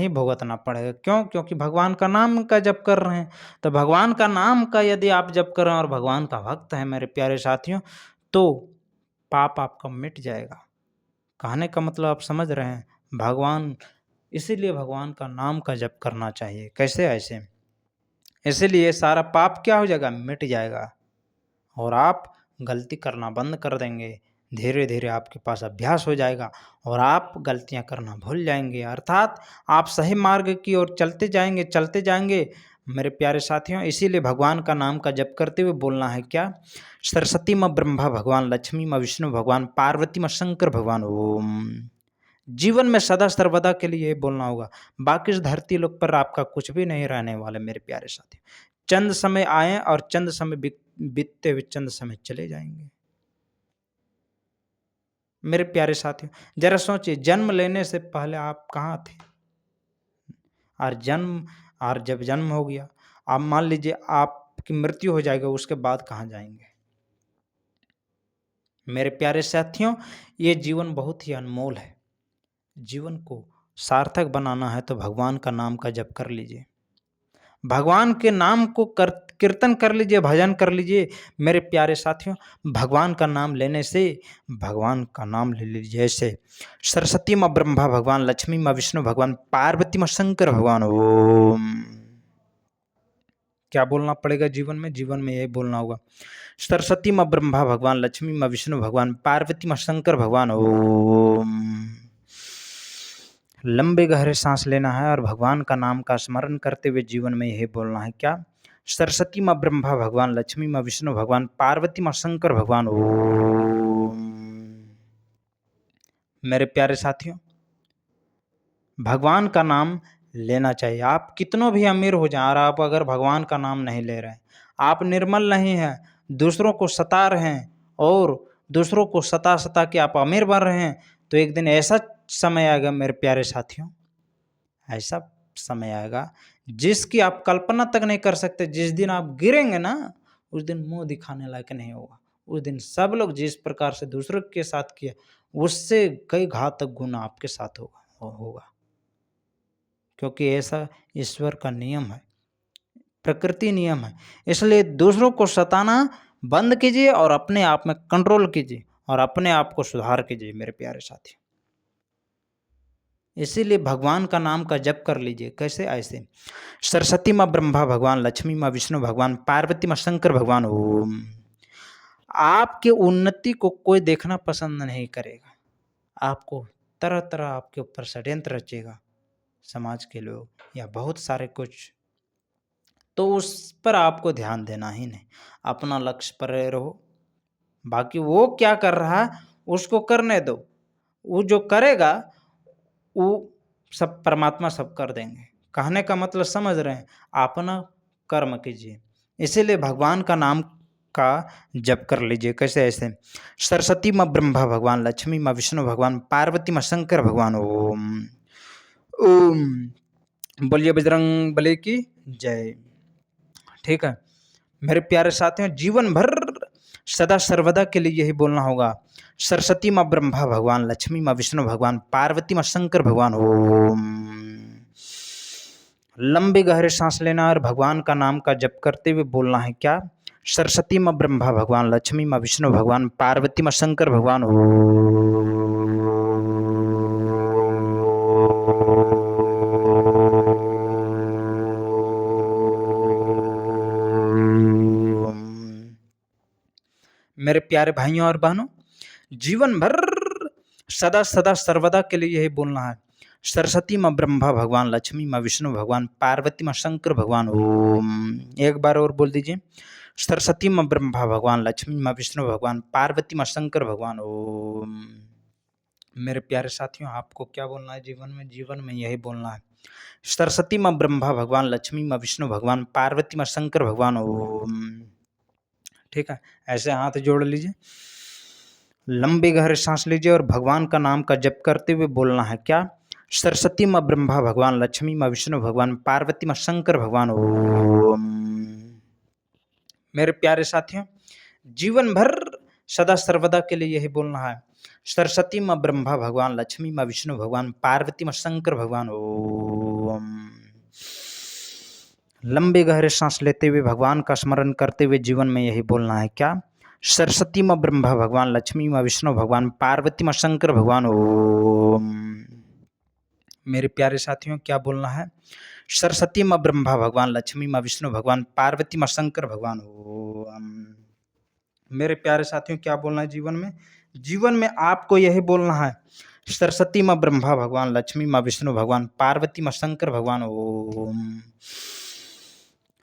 भुगतना पड़ेगा। क्यों? क्योंकि भगवान का नाम का जप कर रहे हैं। तो भगवान का नाम का यदि आप जप कर रहे हैं और भगवान का भक्त है मेरे प्यारे साथियों, तो पाप आपका मिट जाएगा। कहने का मतलब आप समझ रहे हैं? भगवान, इसीलिए भगवान का नाम का जप करना चाहिए। कैसे? ऐसे, इसीलिए सारा पाप क्या हो जाएगा? मिट जाएगा और आप गलती करना बंद कर देंगे। धीरे धीरे आपके पास अभ्यास हो जाएगा और आप गलतियां करना भूल जाएंगे, अर्थात आप सही मार्ग की ओर चलते जाएंगे मेरे प्यारे साथियों। इसीलिए भगवान का नाम का जप करते हुए बोलना है क्या? सरस्वती माँ ब्रह्मा भगवान, लक्ष्मी माँ विष्णु भगवान, पार्वती माँ शंकर भगवान ओम। जीवन में सदा सर्वदा के लिए बोलना होगा। बाकी इस धरती लोक पर आपका कुछ भी नहीं रहने वाले मेरे प्यारे साथी। चंद समय आए और चंद समय बीतते हुए चंद समय चले जाएंगे मेरे प्यारे साथियों। जरा सोचिए, जन्म लेने से पहले आप कहाँ थे? और जब जन्म हो गया, आप मान लीजिए आपकी मृत्यु हो जाएगा, उसके बाद कहाँ जाएंगे? मेरे प्यारे साथियों, ये जीवन बहुत ही अनमोल है। जीवन को सार्थक बनाना है तो भगवान का नाम का जप कर लीजिए, भगवान के नाम को कीर्तन कर लीजिए, भजन कर लीजिए मेरे प्यारे साथियों। भगवान का नाम लेने से, भगवान का नाम ले लीजिए जैसे सरस्वती माँ ब्रह्मा भगवान, लक्ष्मी माँ विष्णु भगवान, पार्वती माँ शंकर भगवान ओम। क्या बोलना पड़ेगा जीवन में? जीवन में यही बोलना होगा, सरस्वती माँ ब्रह्मा भगवान, लक्ष्मी माँ विष्णु भगवान, पार्वती माँ शंकर भगवान ओम। लंबे गहरे सांस लेना है और भगवान का नाम का स्मरण करते हुए जीवन में यही बोलना है क्या? सरस्वती माँ ब्रह्मा भगवान, लक्ष्मी माँ विष्णु भगवान, पार्वती माँ शंकर भगवान ओम। मेरे प्यारे साथियों, भगवान का नाम लेना चाहिए। आप कितनों भी अमीर हो जाएं और आप अगर भगवान का नाम नहीं ले रहे हैं, आप निर्मल नहीं हैं, दूसरों को सता रहे हैं और दूसरों को सता के आप अमीर बन रहे हैं, तो एक दिन ऐसा समय आएगा मेरे प्यारे साथियों, ऐसा समय आएगा जिसकी आप कल्पना तक नहीं कर सकते। जिस दिन आप गिरेंगे ना, उस दिन मुंह दिखाने लायक नहीं होगा। उस दिन सब लोग जिस प्रकार से दूसरों के साथ किया, उससे कई घातक गुना आपके साथ होगा, क्योंकि ऐसा ईश्वर का नियम है, प्रकृति नियम है। इसलिए दूसरों को सताना बंद कीजिए और अपने आप में कंट्रोल कीजिए और अपने आप को सुधार कीजिए मेरे प्यारे साथी। इसीलिए भगवान का नाम का जप कर लीजिए। कैसे? ऐसे सरस्वती माँ ब्रह्मा भगवान, लक्ष्मी माँ विष्णु भगवान, पार्वती माँ शंकर भगवान ओम। आपके उन्नति को कोई देखना पसंद नहीं करेगा, आपको तरह तरह आपके ऊपर षड्यंत्र रचेगा समाज के लोग या बहुत सारे कुछ, तो उस पर आपको ध्यान देना ही नहीं, अपना लक्ष्य पर रहो। बाकी वो क्या कर रहा है उसको करने दो, वो जो करेगा वो सब परमात्मा सब कर देंगे। कहने का मतलब समझ रहे हैं, अपना कर्म कीजिए। इसीलिए भगवान का नाम का जप कर लीजिए। कैसे? ऐसे सरस्वती माँ ब्रह्मा भगवान, लक्ष्मी माँ विष्णु भगवान, पार्वती माँ शंकर भगवान। ओम ओम बोलिए बजरंग बली की जय। ठीक है मेरे प्यारे साथियों, जीवन भर सदा सर्वदा के लिए यही बोलना होगा, सरस्वती माँ ब्रह्मा भगवान, लक्ष्मी माँ विष्णु भगवान, पार्वती माँ शंकर भगवान। ओम। लंबी गहरी सांस लेना और भगवान का नाम का जप करते हुए बोलना है क्या? सरस्वती माँ ब्रह्मा भगवान, लक्ष्मी माँ विष्णु भगवान, पार्वती माँ शंकर भगवान। मेरे प्यारे भाइयों और बहनों, जीवन भर सदा सदा सर्वदा के लिए यही बोलना है, सरस्वती माँ ब्रह्मा भगवान, लक्ष्मी माँ विष्णु भगवान, पार्वती माँ शंकर भगवान। ओम। एक बार और बोल दीजिए, सरस्वती माँ ब्रह्मा भगवान, लक्ष्मी माँ विष्णु भगवान, पार्वती माँ शंकर भगवान। ओम। मेरे प्यारे साथियों, आपको क्या बोलना है जीवन में? जीवन में यही बोलना है, सरस्वती माँ ब्रह्मा भगवान, लक्ष्मी माँ विष्णु भगवान, पार्वती माँ शंकर भगवान। ओम। ठीक है, ऐसे हाथ जोड़ लीजिए, लंबी गहरी सांस लीजिए और भगवान का नाम का जप करते हुए बोलना है क्या? सरस्वती माँ ब्रह्मा भगवान, लक्ष्मी माँ विष्णु भगवान, पार्वती माँ शंकर भगवान। ओम। मेरे प्यारे साथियों, जीवन भर सदा सर्वदा के लिए यही बोलना है, सरस्वती माँ ब्रह्मा भगवान, लक्ष्मी माँ विष्णु भगवान, पार्वती माँ शंकर भगवान। ओम। लंबी गहरी सांस लेते हुए भगवान का स्मरण करते हुए जीवन में यही बोलना है क्या? सरस्वती माँ ब्रह्मा भगवान, लक्ष्मी माँ विष्णु भगवान, पार्वती माँ शंकर भगवान। ओम। मेरे प्यारे साथियों, क्या बोलना है? सरस्वती माँ ब्रह्मा भगवान, लक्ष्मी माँ विष्णु भगवान, पार्वती माँ शंकर भगवान। ओम। मेरे प्यारे साथियों, क्या बोलना है जीवन में? जीवन में आपको यही बोलना है, सरस्वती माँ ब्रह्मा भगवान, लक्ष्मी माँ विष्णु भगवान, पार्वती माँ शंकर भगवान। ओम।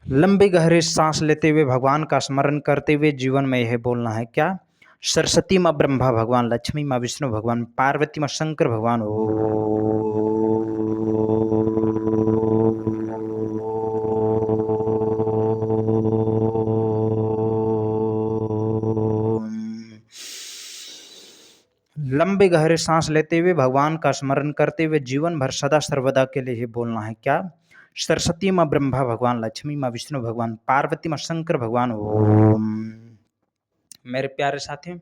लंबी गहरी सांस लेते हुए भगवान का स्मरण करते हुए जीवन में यह बोलना है क्या? सरस्वती माँ ब्रह्मा भगवान, लक्ष्मी माँ विष्णु भगवान, पार्वती माँ शंकर भगवान। लंबी गहरी सांस लेते हुए भगवान का स्मरण करते हुए जीवन भर सदा सर्वदा के लिए ही बोलना है क्या? सरस्वती माँ ब्रह्मा भगवान, लक्ष्मी माँ विष्णु भगवान, पार्वती माँ शंकर भगवान। ओम। मेरे प्यारे साथियों,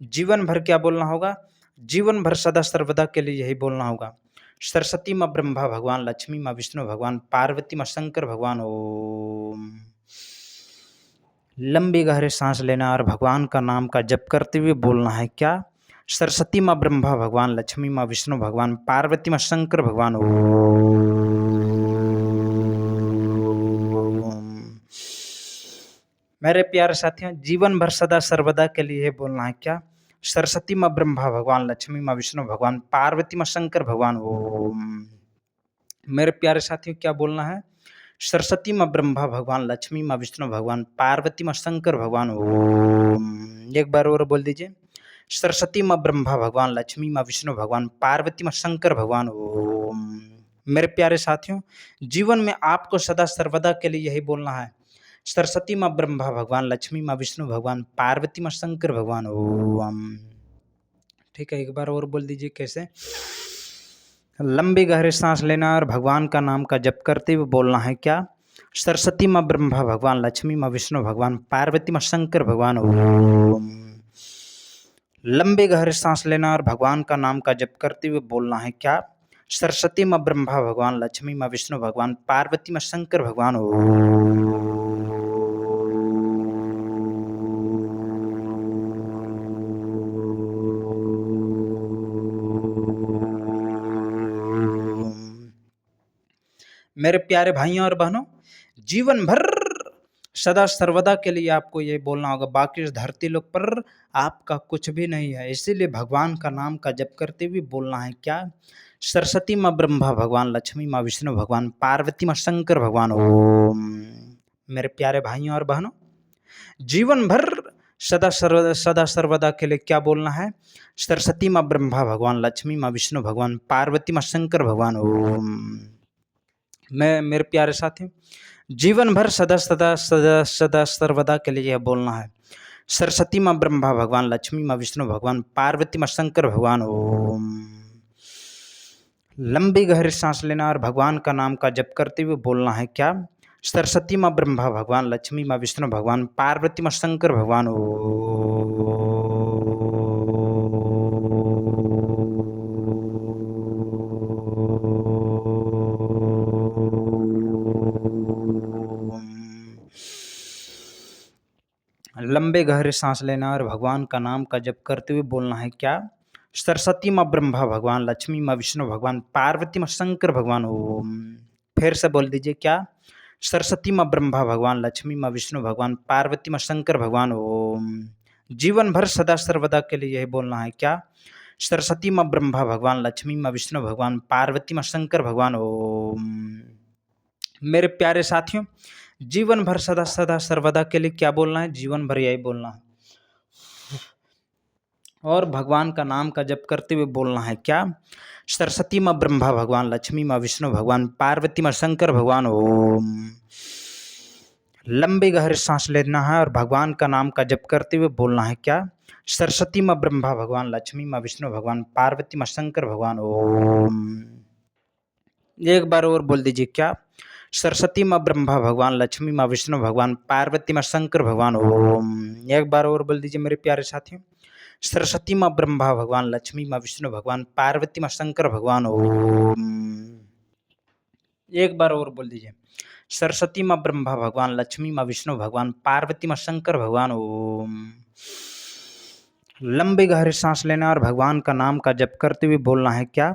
जीवन भर क्या बोलना होगा? जीवन भर सदा सर्वदा के लिए यही बोलना होगा, सरस्वती माँ ब्रह्मा भगवान, लक्ष्मी माँ विष्णु भगवान, पार्वती माँ शंकर भगवान। ओम। लंबी गहरी सांस लेना और भगवान का नाम का जप करते हुए बोलना है क्या? सरस्वती माँ ब्रह्मा भगवान, लक्ष्मी माँ विष्णु भगवान, पार्वती माँ शंकर भगवान। ओम। मेरे प्यारे साथियों, जीवन भर सदा सर्वदा के लिए बोलना है क्या? सरस्वती माँ ब्रह्मा भगवान, लक्ष्मी माँ विष्णु भगवान, पार्वती माँ शंकर भगवान। ओम। मेरे प्यारे साथियों, क्या बोलना है? सरस्वती माँ ब्रह्मा भगवान, लक्ष्मी माँ विष्णु भगवान, पार्वती माँ शंकर भगवान। ओम। एक बार और बोल दीजिए, सरस्वती माँ ब्रह्मा भगवान, लक्ष्मी माँ विष्णु भगवान, पार्वती माँ शंकर भगवान। ओम। मेरे प्यारे साथियों, जीवन में आपको सदा सर्वदा के लिए यही बोलना है, सरस्वती माँ ब्रह्मा भगवान, लक्ष्मी माँ विष्णु भगवान, पार्वती माँ शंकर भगवान। ओम। ठीक है, एक बार और बोल दीजिए। कैसे? लंबी गहरी सांस लेना और भगवान का नाम का जप करते हुए बोलना है क्या? सरस्वती माँ ब्रह्मा भगवान, लक्ष्मी माँ विष्णु भगवान, पार्वती माँ शंकर भगवान। ओम। लंबी गहरी सांस लेना और भगवान का नाम का जप करते हुए बोलना है क्या? सरस्वती माँ ब्रह्मा भगवान, लक्ष्मी माँ विष्णु भगवान, पार्वती माँ शंकर भगवान। मेरे प्यारे भाइयों और बहनों, जीवन भर सदा सर्वदा के लिए आपको ये बोलना होगा, बाकी इस धरती लोक पर आपका कुछ भी नहीं है। इसीलिए भगवान का नाम का जप करते हुए बोलना है क्या? सरस्वती माँ ब्रह्मा भगवान, लक्ष्मी माँ विष्णु भगवान, पार्वती माँ शंकर भगवान ओम। मेरे प्यारे भाइयों और बहनों, जीवन भर सदा सर्वदा के लिए क्या बोलना है? सरस्वती माँ ब्रह्मा भगवान, लक्ष्मी माँ विष्णु भगवान, पार्वती माँ शंकर भगवान ओम। मैं मेरे प्यारे साथियों, जीवन भर सदा सर्वदा के लिए यह बोलना है, सरस्वती माँ ब्रह्मा भगवान, लक्ष्मी माँ विष्णु भगवान, पार्वती माँ शंकर भगवान ओम। लंबी गहरी सांस लेना और भगवान का नाम का जप करते हुए बोलना है क्या? सरस्वती माँ ब्रह्मा भगवान, लक्ष्मी माँ विष्णु भगवान, पार्वती माँ शंकर भगवान लंबे गहरे सांस लेना और भगवान का नाम का जप करते हुए बोलना है क्या? सरस्वती माँ ब्रह्मा भगवान, लक्ष्मी माँ विष्णु भगवान, पार्वती माँ शंकर भगवान ओम। फिर से बोल दीजिए क्या? सरस्वती माँ ब्रह्मा भगवान, लक्ष्मी माँ विष्णु भगवान, पार्वती माँ शंकर भगवान ओम। जीवन भर सदा सर्वदा के लिए यही बोलना है क्या? सरस्वती माँ ब्रह्मा भगवान, लक्ष्मी माँ विष्णु भगवान, पार्वती माँ शंकर भगवान ओम। मेरे प्यारे साथियों, जीवन भर सदा सर्वदा के लिए क्या बोलना है? जीवन भर यही बोलना है। और भगवान का नाम का जप करते हुए बोलना है क्या? सरस्वती माँ ब्रह्मा भगवान, लक्ष्मी माँ विष्णु भगवान, पार्वती माँ शंकर भगवान ओम। लंबी गहरी सांस लेना है और भगवान का नाम का जप करते हुए बोलना है क्या? सरस्वती माँ ब्रह्मा भगवान, लक्ष्मी माँ विष्णु भगवान, पार्वती माँ शंकर भगवान ओम। एक बार और बोल दीजिए क्या? सरस्वती माँ ब्रह्मा भगवान, लक्ष्मी माँ विष्णु भगवान, पार्वती माँ शंकर भगवान ओम। एक बार और बोल दीजिए मेरे प्यारे साथियों, सरस्वती माँ ब्रह्मा भगवान, लक्ष्मी माँ विष्णु भगवान, पार्वती माँ शंकर भगवान ओम। एक बार और बोल दीजिए, सरस्वती माँ ब्रह्मा भगवान, लक्ष्मी माँ विष्णु भगवान, पार्वती माँ शंकर भगवान ओम। लंबी गहरी सांस लेना और भगवान का नाम का जप करते हुए बोलना है क्या?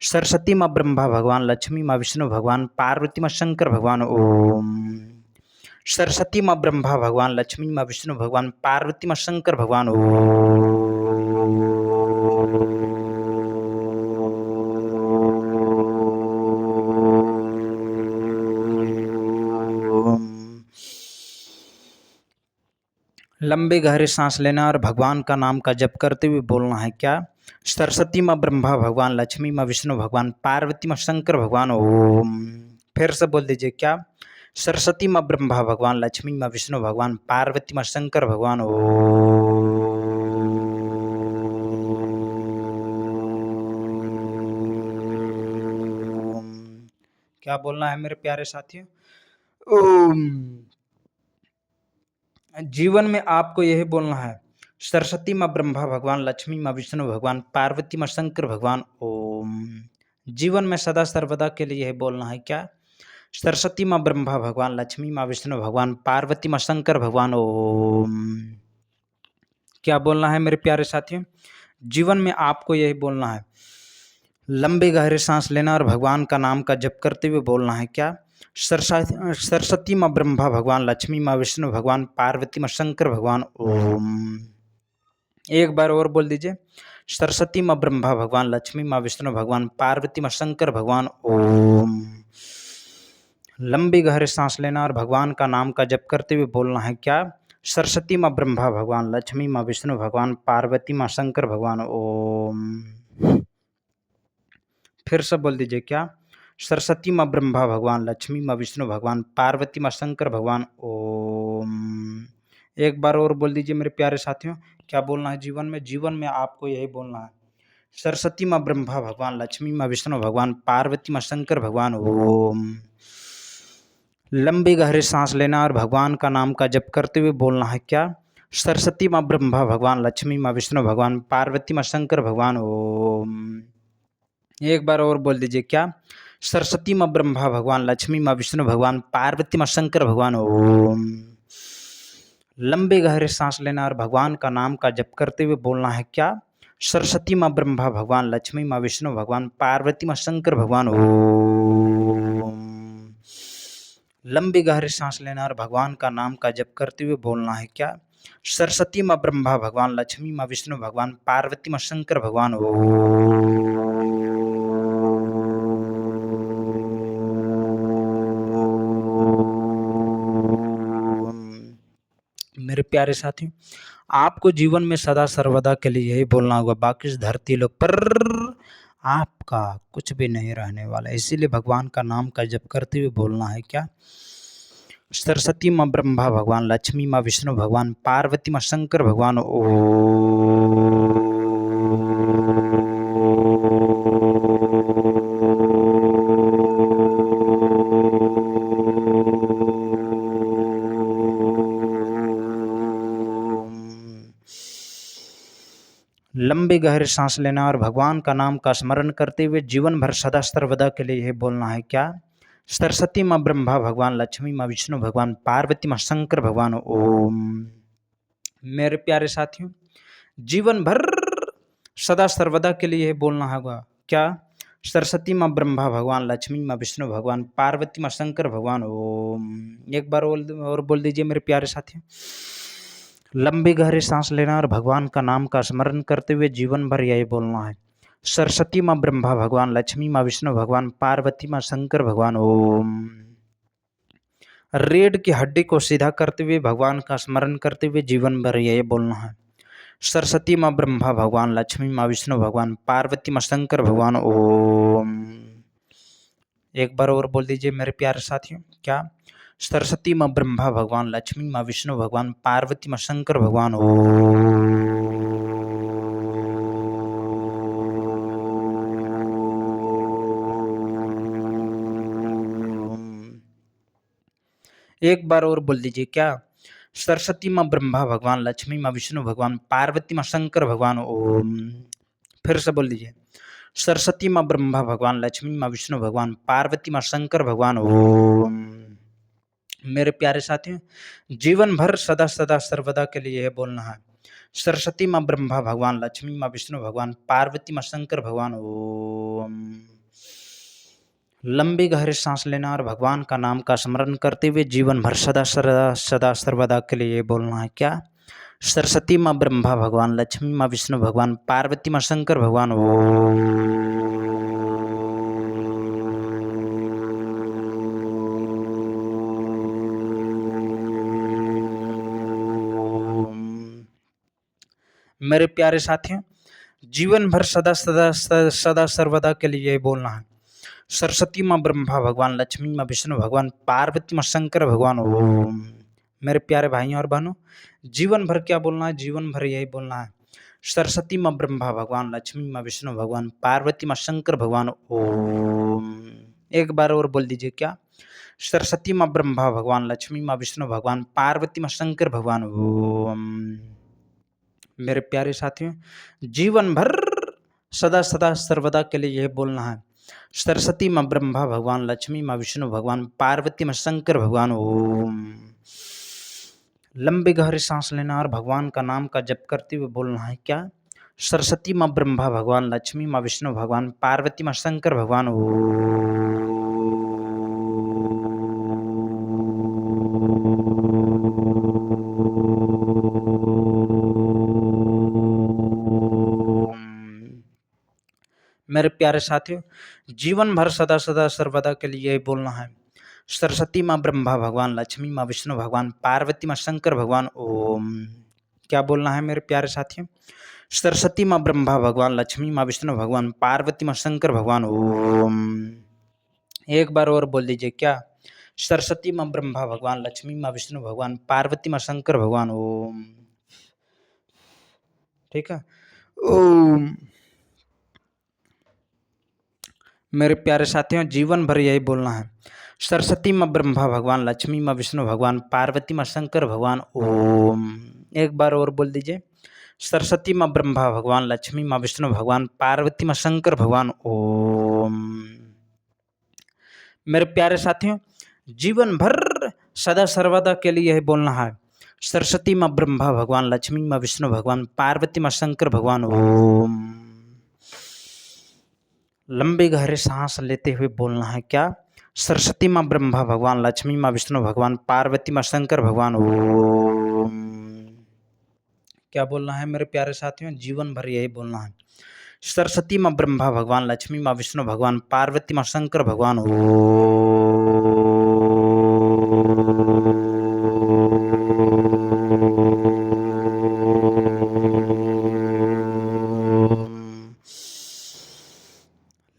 सरस्वती माँ ब्रह्मा भगवान, लक्ष्मी माँ विष्णु भगवान, पार्वती माँ शंकर भगवान ओम। सरस्वती माँ ब्रह्मा भगवान, लक्ष्मी माँ विष्णु भगवान, पार्वती माँ शंकर भगवान ओम। लंबी गहरी सांस लेना और भगवान का नाम का जप करते हुए बोलना है क्या? सरस्वती माँ ब्रह्मा भगवान, लक्ष्मी माँ विष्णु भगवान, पार्वती माँ शंकर भगवान ओम। फिर से बोल दीजिए क्या? सरस्वती माँ ब्रह्मा भगवान, लक्ष्मी माँ विष्णु भगवान, पार्वती माँ शंकर भगवान ओम। क्या बोलना है मेरे प्यारे साथियों? ओम। जीवन में आपको यही बोलना है, सरस्वती माँ ब्रह्मा भगवान, लक्ष्मी माँ विष्णु भगवान, पार्वती माँ शंकर भगवान ओम। जीवन में सदा सर्वदा के लिए यही बोलना है क्या? सरस्वती माँ ब्रह्मा भगवान, लक्ष्मी माँ विष्णु भगवान, पार्वती माँ शंकर भगवान ओम। क्या बोलना है मेरे प्यारे साथियों? जीवन में आपको यही बोलना है, लंबी गहरी सांस लेना और भगवान का नाम का जप करते हुए बोलना है क्या? सरस्वती माँ ब्रह्मा भगवान, लक्ष्मी माँ विष्णु भगवान, पार्वती माँ शंकर भगवान ओम। एक बार और बोल दीजिए, सरस्वती माँ ब्रह्मा भगवान, लक्ष्मी माँ विष्णु भगवान, पार्वती माँ शंकर भगवान ओम। लंबी गहरी सांस लेना और भगवान का नाम का जप करते हुए बोलना है क्या? सरस्वती माँ ब्रह्मा भगवान, लक्ष्मी माँ विष्णु भगवान, पार्वती माँ शंकर भगवान ओम। फिर से बोल दीजिए क्या? सरस्वती माँ ब्रह्मा भगवान, लक्ष्मी माँ विष्णु भगवान, पार्वती माँ शंकर भगवान ओम। एक बार और बोल दीजिए मेरे प्यारे साथियों, क्या बोलना है जीवन में? जीवन में आपको यही बोलना है, सरस्वती माँ ब्रह्मा भगवान, लक्ष्मी माँ विष्णु भगवान, पार्वती माँ शंकर भगवान ओम। लंबी गहरी सांस लेना और भगवान का नाम का जप करते हुए बोलना है क्या? सरस्वती माँ ब्रह्मा भगवान, लक्ष्मी माँ विष्णु भगवान, पार्वती माँ शंकर भगवान ओम। एक बार और बोल दीजिए क्या? सरस्वती माँ ब्रह्मा भगवान, लक्ष्मी माँ विष्णु भगवान, पार्वती माँ शंकर भगवान ओम। लंबी गहरी सांस लेना और भगवान का नाम का जप करते हुए बोलना है क्या? सरस्वती माँ ब्रह्मा भगवान, लक्ष्मी माँ विष्णु भगवान, पार्वती माँ शंकर भगवान ओम। लंबी गहरी सांस लेना और भगवान का नाम का जप करते हुए बोलना है क्या? सरस्वती माँ ब्रह्मा भगवान, लक्ष्मी माँ विष्णु भगवान, पार्वती माँ शंकर भगवान मेरे प्यारे साथियों, आपको जीवन में सदा सर्वदा के लिए यही बोलना होगा, बाकी इस धरती लोक पर आपका कुछ भी नहीं रहने वाला। इसीलिए भगवान का नाम का जप करते हुए बोलना है क्या? सरस्वती माँ ब्रह्मा भगवान, लक्ष्मी माँ विष्णु भगवान, पार्वती माँ शंकर भगवान लंबी गहरी सांस लेना और भगवान का नाम का स्मरण करते हुए जीवन भर सदा सर्वदा के लिए यह बोलना है क्या? सरस्वती माँ ब्रह्मा भगवान, लक्ष्मी माँ विष्णु भगवान, पार्वती माँ शंकर भगवान ओम। मेरे प्यारे साथियों, जीवन भर सदा सर्वदा के लिए यह बोलना होगा क्या? सरस्वती माँ ब्रह्मा भगवान, लक्ष्मी माँ विष्णु भगवान, पार्वती माँ शंकर भगवान ओम। एक बार और बोल दीजिए मेरे प्यारे साथियों। लंबी गहरी सांस लेना और भगवान का नाम का स्मरण करते हुए जीवन भर यही बोलना है। सरस्वती माँ ब्रह्मा भगवान, लक्ष्मी माँ विष्णु भगवान, पार्वती माँ शंकर भगवान ओम। रीढ़ की हड्डी को सीधा करते हुए भगवान का स्मरण करते हुए जीवन भर यही बोलना है। सरस्वती माँ ब्रह्मा भगवान, लक्ष्मी माँ विष्णु भगवान, पार्वती माँ शंकर भगवान ओम। एक बार और बोल दीजिए मेरे प्यारे साथियों क्या? सरस्वती माँ ब्रह्मा भगवान, लक्ष्मी माँ विष्णु भगवान, पार्वती माँ शंकर भगवान ओम। एक बार और बोल दीजिए क्या? सरस्वती माँ ब्रह्मा भगवान, लक्ष्मी माँ विष्णु भगवान, पार्वती माँ शंकर भगवान ओम। फिर से बोल दीजिए। सरस्वती माँ ब्रह्मा भगवान, लक्ष्मी माँ विष्णु भगवान, पार्वती माँ शंकर भगवान ओम। मेरे प्यारे साथियों, जीवन भर सदा सदा सर्वदा के लिए यह बोलना है। सरस्वती माँ ब्रह्मा भगवान, लक्ष्मी माँ विष्णु भगवान, पार्वती माँ शंकर भगवान ओम। लंबी गहरी सांस लेना और भगवान का नाम का स्मरण करते हुए जीवन भर सदा सदा सर्वदा के लिए बोलना है क्या? सरस्वती माँ ब्रह्मा भगवान, लक्ष्मी माँ विष्णु भगवान, पार्वती माँ शंकर भगवान मेरे प्यारे साथियों, जीवन भर सदा सर्वदा के लिए यही बोलना है। सरस्वती माँ ब्रह्मा भगवान, लक्ष्मी माँ विष्णु भगवान, पार्वती माँ शंकर भगवान ओम। मेरे प्यारे भाइयों और बहनों, जीवन भर क्या बोलना है? जीवन भर यही बोलना है। सरस्वती माँ ब्रह्मा भगवान, लक्ष्मी माँ विष्णु भगवान, पार्वती माँ शंकर भगवान ओम। एक बार और बोल दीजिए क्या? सरस्वती माँ ब्रह्मा भगवान, लक्ष्मी माँ विष्णु भगवान, पार्वती माँ शंकर भगवान ओम। मेरे प्यारे साथियों, जीवन भर सदा सर्वदा के लिए यह बोलना है। सरस्वती माँ ब्रह्मा भगवान, लक्ष्मी माँ विष्णु भगवान, पार्वती माँ शंकर भगवान ओम। लंबी गहरी सांस लेना और भगवान का नाम का जप करते हुए बोलना है क्या? सरस्वती माँ ब्रह्मा भगवान, लक्ष्मी माँ विष्णु भगवान, पार्वती माँ शंकर भगवान ओम। मेरे प्यारे साथियों, जीवन भर सदा सर्वदा के लिए यही बोलना है। सरस्वती माँ ब्रह्मा भगवान, लक्ष्मी माँ विष्णु भगवान, पार्वती माँ शंकर भगवान ओम। क्या बोलना है मेरे प्यारे साथियों? सरस्वती माँ ब्रह्मा भगवान, लक्ष्मी माँ विष्णु भगवान, पार्वती माँ शंकर भगवान ओम। एक बार और बोल दीजिए क्या? सरस्वती माँ ब्रह्मा भगवान, लक्ष्मी माँ विष्णु भगवान, पार्वती माँ शंकर भगवान ओम। ठीक है, ओम। मेरे प्यारे साथियों, जीवन भर यही बोलना है। सरस्वती माँ ब्रह्मा भगवान, लक्ष्मी माँ विष्णु भगवान, पार्वती माँ शंकर भगवान ओम। एक बार और बोल दीजिए। सरस्वती माँ ब्रह्मा भगवान, लक्ष्मी माँ विष्णु भगवान, पार्वती माँ शंकर भगवान ओम। मेरे प्यारे साथियों, जीवन भर सदा सर्वदा के लिए यही बोलना है। सरस्वती माँ ब्रह्मा भगवान, लक्ष्मी माँ विष्णु भगवान, पार्वती माँ शंकर भगवान ओम। लंबी गहरी सांस लेते हुए बोलना है क्या? सरस्वती माँ ब्रह्मा भगवान, लक्ष्मी माँ विष्णु भगवान, पार्वती माँ शंकर भगवान। ओम। क्या बोलना है मेरे प्यारे साथियों? जीवन भर यही बोलना है। सरस्वती माँ ब्रह्मा भगवान, लक्ष्मी माँ विष्णु भगवान, पार्वती माँ शंकर भगवान।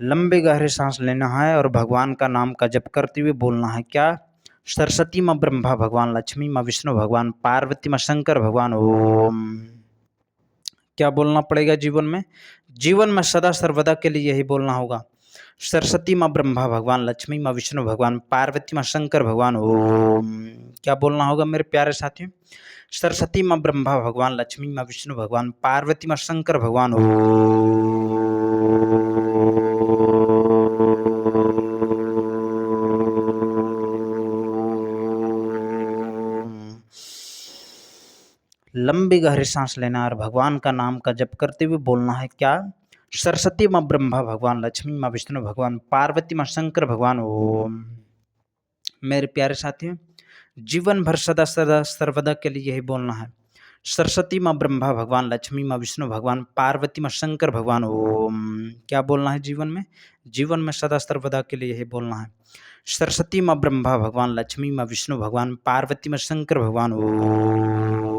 लंबे गहरे सांस लेना है और भगवान का नाम का जप करते हुए बोलना है क्या? सरस्वती माँ ब्रह्मा भगवान, लक्ष्मी माँ विष्णु भगवान, पार्वती माँ शंकर भगवान। ओम। क्या बोलना पड़ेगा जीवन में? जीवन में सदा सर्वदा के लिए यही बोलना होगा। सरस्वती माँ ब्रह्मा भगवान, लक्ष्मी माँ विष्णु भगवान, पार्वती माँ शंकर भगवान। ओम। क्या बोलना होगा मेरे प्यारे साथियों? सरस्वती माँ ब्रह्मा भगवान, लक्ष्मी माँ विष्णु भगवान, पार्वती माँ शंकर भगवान। लंबी गहरी सांस लेना और भगवान का नाम का जप करते हुए बोलना है क्या? सरस्वती माँ ब्रह्मा भगवान, लक्ष्मी माँ विष्णु भगवान, पार्वती माँ शंकर भगवान। ओम। मेरे प्यारे साथियों, जीवन भर सदा सदा सर्वदा के लिए यही बोलना है। सरस्वती माँ ब्रह्मा भगवान, लक्ष्मी माँ विष्णु भगवान, पार्वती माँ शंकर भगवान। ओम। क्या बोलना है जीवन में? जीवन में सदा सर्वदा के लिए यही बोलना है। सरस्वती माँ ब्रह्मा भगवान, लक्ष्मी माँ विष्णु भगवान, पार्वती माँ शंकर भगवान। ओम।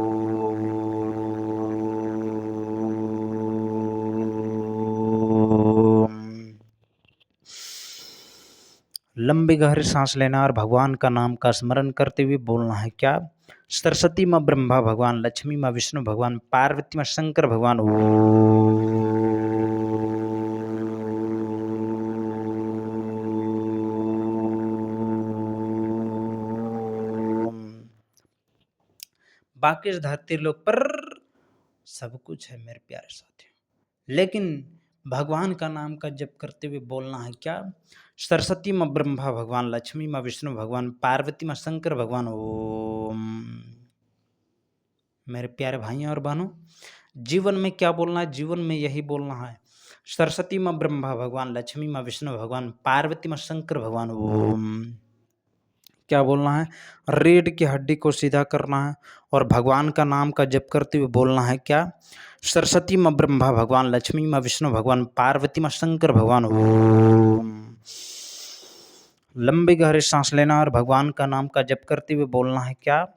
लंबी गहरी सांस लेना और भगवान का नाम का स्मरण करते हुए बोलना है क्या? सरस्वती माँ ब्रह्मा भगवान, लक्ष्मी माँ विष्णु भगवान, पार्वती माँ शंकर भगवान। बाकी इस धरती लोक पर सब कुछ है मेरे प्यारे साथियों, लेकिन भगवान का नाम का जप करते हुए बोलना है क्या? सरस्वती माँ ब्रह्मा भगवान, लक्ष्मी माँ विष्णु भगवान, पार्वती माँ शंकर भगवान। ओम। मेरे प्यारे भाइयों और बहनों, जीवन में क्या बोलना है? जीवन में यही बोलना है। सरस्वती माँ ब्रह्मा भगवान, लक्ष्मी माँ विष्णु भगवान, पार्वती माँ शंकर भगवान। ओम। क्या बोलना है? रीढ़ की हड्डी को सीधा करना है और भगवान का नाम का जप करते हुए बोलना है क्या? सरस्वती माँ ब्रह्मा भगवान, लक्ष्मी माँ विष्णु भगवान, पार्वती माँ शंकर भगवान। ओम। लंबी गहरी सांस लेना और भगवान का नाम का जप करते हुए बोलना है क्या?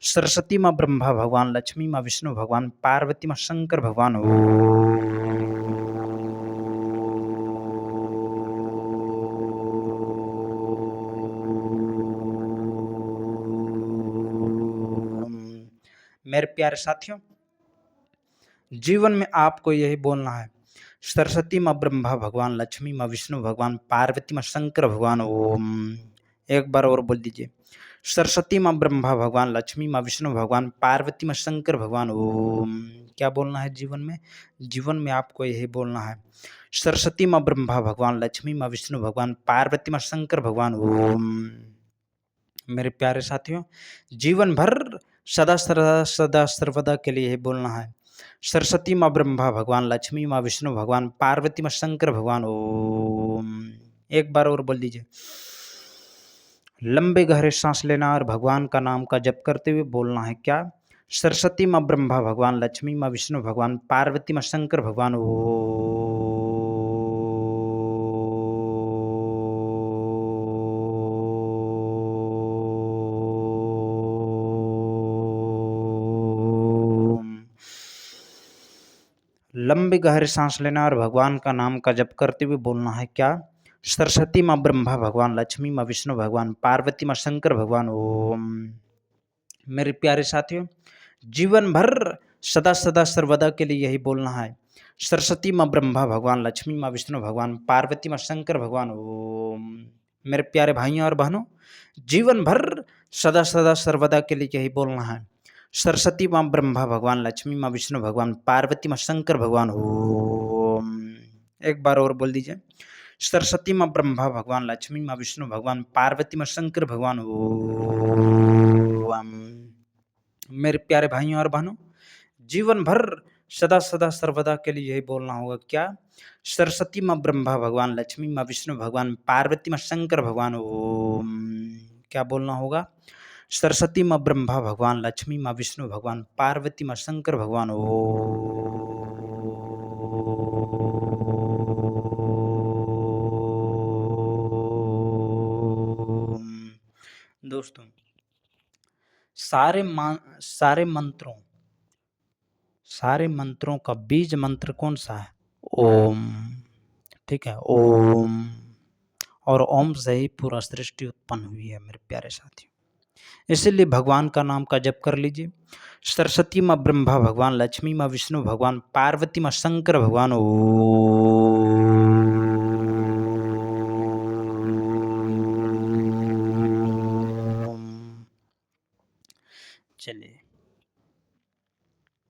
सरस्वती माँ ब्रह्मा भगवान, लक्ष्मी माँ विष्णु भगवान, पार्वती माँ शंकर भगवान। मेरे प्यारे साथियों, जीवन में आपको यही बोलना है। सरस्वती माँ ब्रह्मा भगवान, लक्ष्मी माँ विष्णु भगवान, पार्वती माँ शंकर भगवान। ओम। एक बार और बोल दीजिए। सरस्वती माँ ब्रह्मा भगवान, लक्ष्मी माँ विष्णु भगवान, पार्वती माँ शंकर भगवान। ओम। क्या बोलना है जीवन में? जीवन में आपको यही बोलना है। सरस्वती माँ ब्रह्मा भगवान, लक्ष्मी माँ विष्णु भगवान, पार्वती माँ शंकर भगवान। ओम। मेरे प्यारे साथियों, जीवन भर सदा सदा सदा सर्वदा के लिए यही बोलना है। सरस्वती माँ ब्रह्मा भगवान, लक्ष्मी माँ विष्णु भगवान, पार्वती माँ शंकर भगवान। ओम। एक बार और बोल दीजिए। लंबे गहरे सांस लेना और भगवान का नाम का जप करते हुए बोलना है क्या? सरस्वती माँ ब्रह्मा भगवान, लक्ष्मी माँ विष्णु भगवान, पार्वती माँ शंकर भगवान। लंबी गहरी सांस लेना और भगवान का नाम का जप करते हुए बोलना है क्या? सरस्वती माँ ब्रह्मा भगवान, लक्ष्मी माँ विष्णु भगवान, पार्वती माँ शंकर भगवान। ओम। मेरे प्यारे साथियों, जीवन भर सदा सदा सर्वदा के लिए यही बोलना है। सरस्वती माँ ब्रह्मा भगवान, लक्ष्मी माँ विष्णु भगवान, पार्वती माँ शंकर भगवान। ओम। मेरे प्यारे भाइयों और बहनों, जीवन भर सदा सदा सर्वदा के लिए यही बोलना है। सरस्वती माँ ब्रह्मा भगवान, लक्ष्मी माँ विष्णु भगवान, पार्वती माँ शंकर भगवान। ओम। एक बार और बोल दीजिए। सरस्वती माँ ब्रह्मा भगवान, लक्ष्मी माँ विष्णु भगवान, पार्वती माँ शंकर भगवान। ओम। मेरे प्यारे भाइयों और बहनों, जीवन भर सदा सदा सर्वदा के लिए यही बोलना होगा क्या? सरस्वती माँ ब्रह्मा भगवान, लक्ष्मी माँ विष्णु भगवान, पार्वती माँ शंकर भगवान। ओम। क्या बोलना होगा? सरस्वती माँ ब्रह्मा भगवान, लक्ष्मी माँ विष्णु भगवान, पार्वती माँ शंकर भगवान। ओम। दोस्तों, सारे मंत्रों का बीज मंत्र कौन सा है? ओम। ठीक है, ओम। और ओम से ही पूरा सृष्टि उत्पन्न हुई है मेरे प्यारे साथियों। इसीलिए भगवान का नाम का जप कर लीजिए। सरस्वती माँ ब्रह्मा भगवान, लक्ष्मी माँ विष्णु भगवान, पार्वती माँ शंकर भगवान। ओम।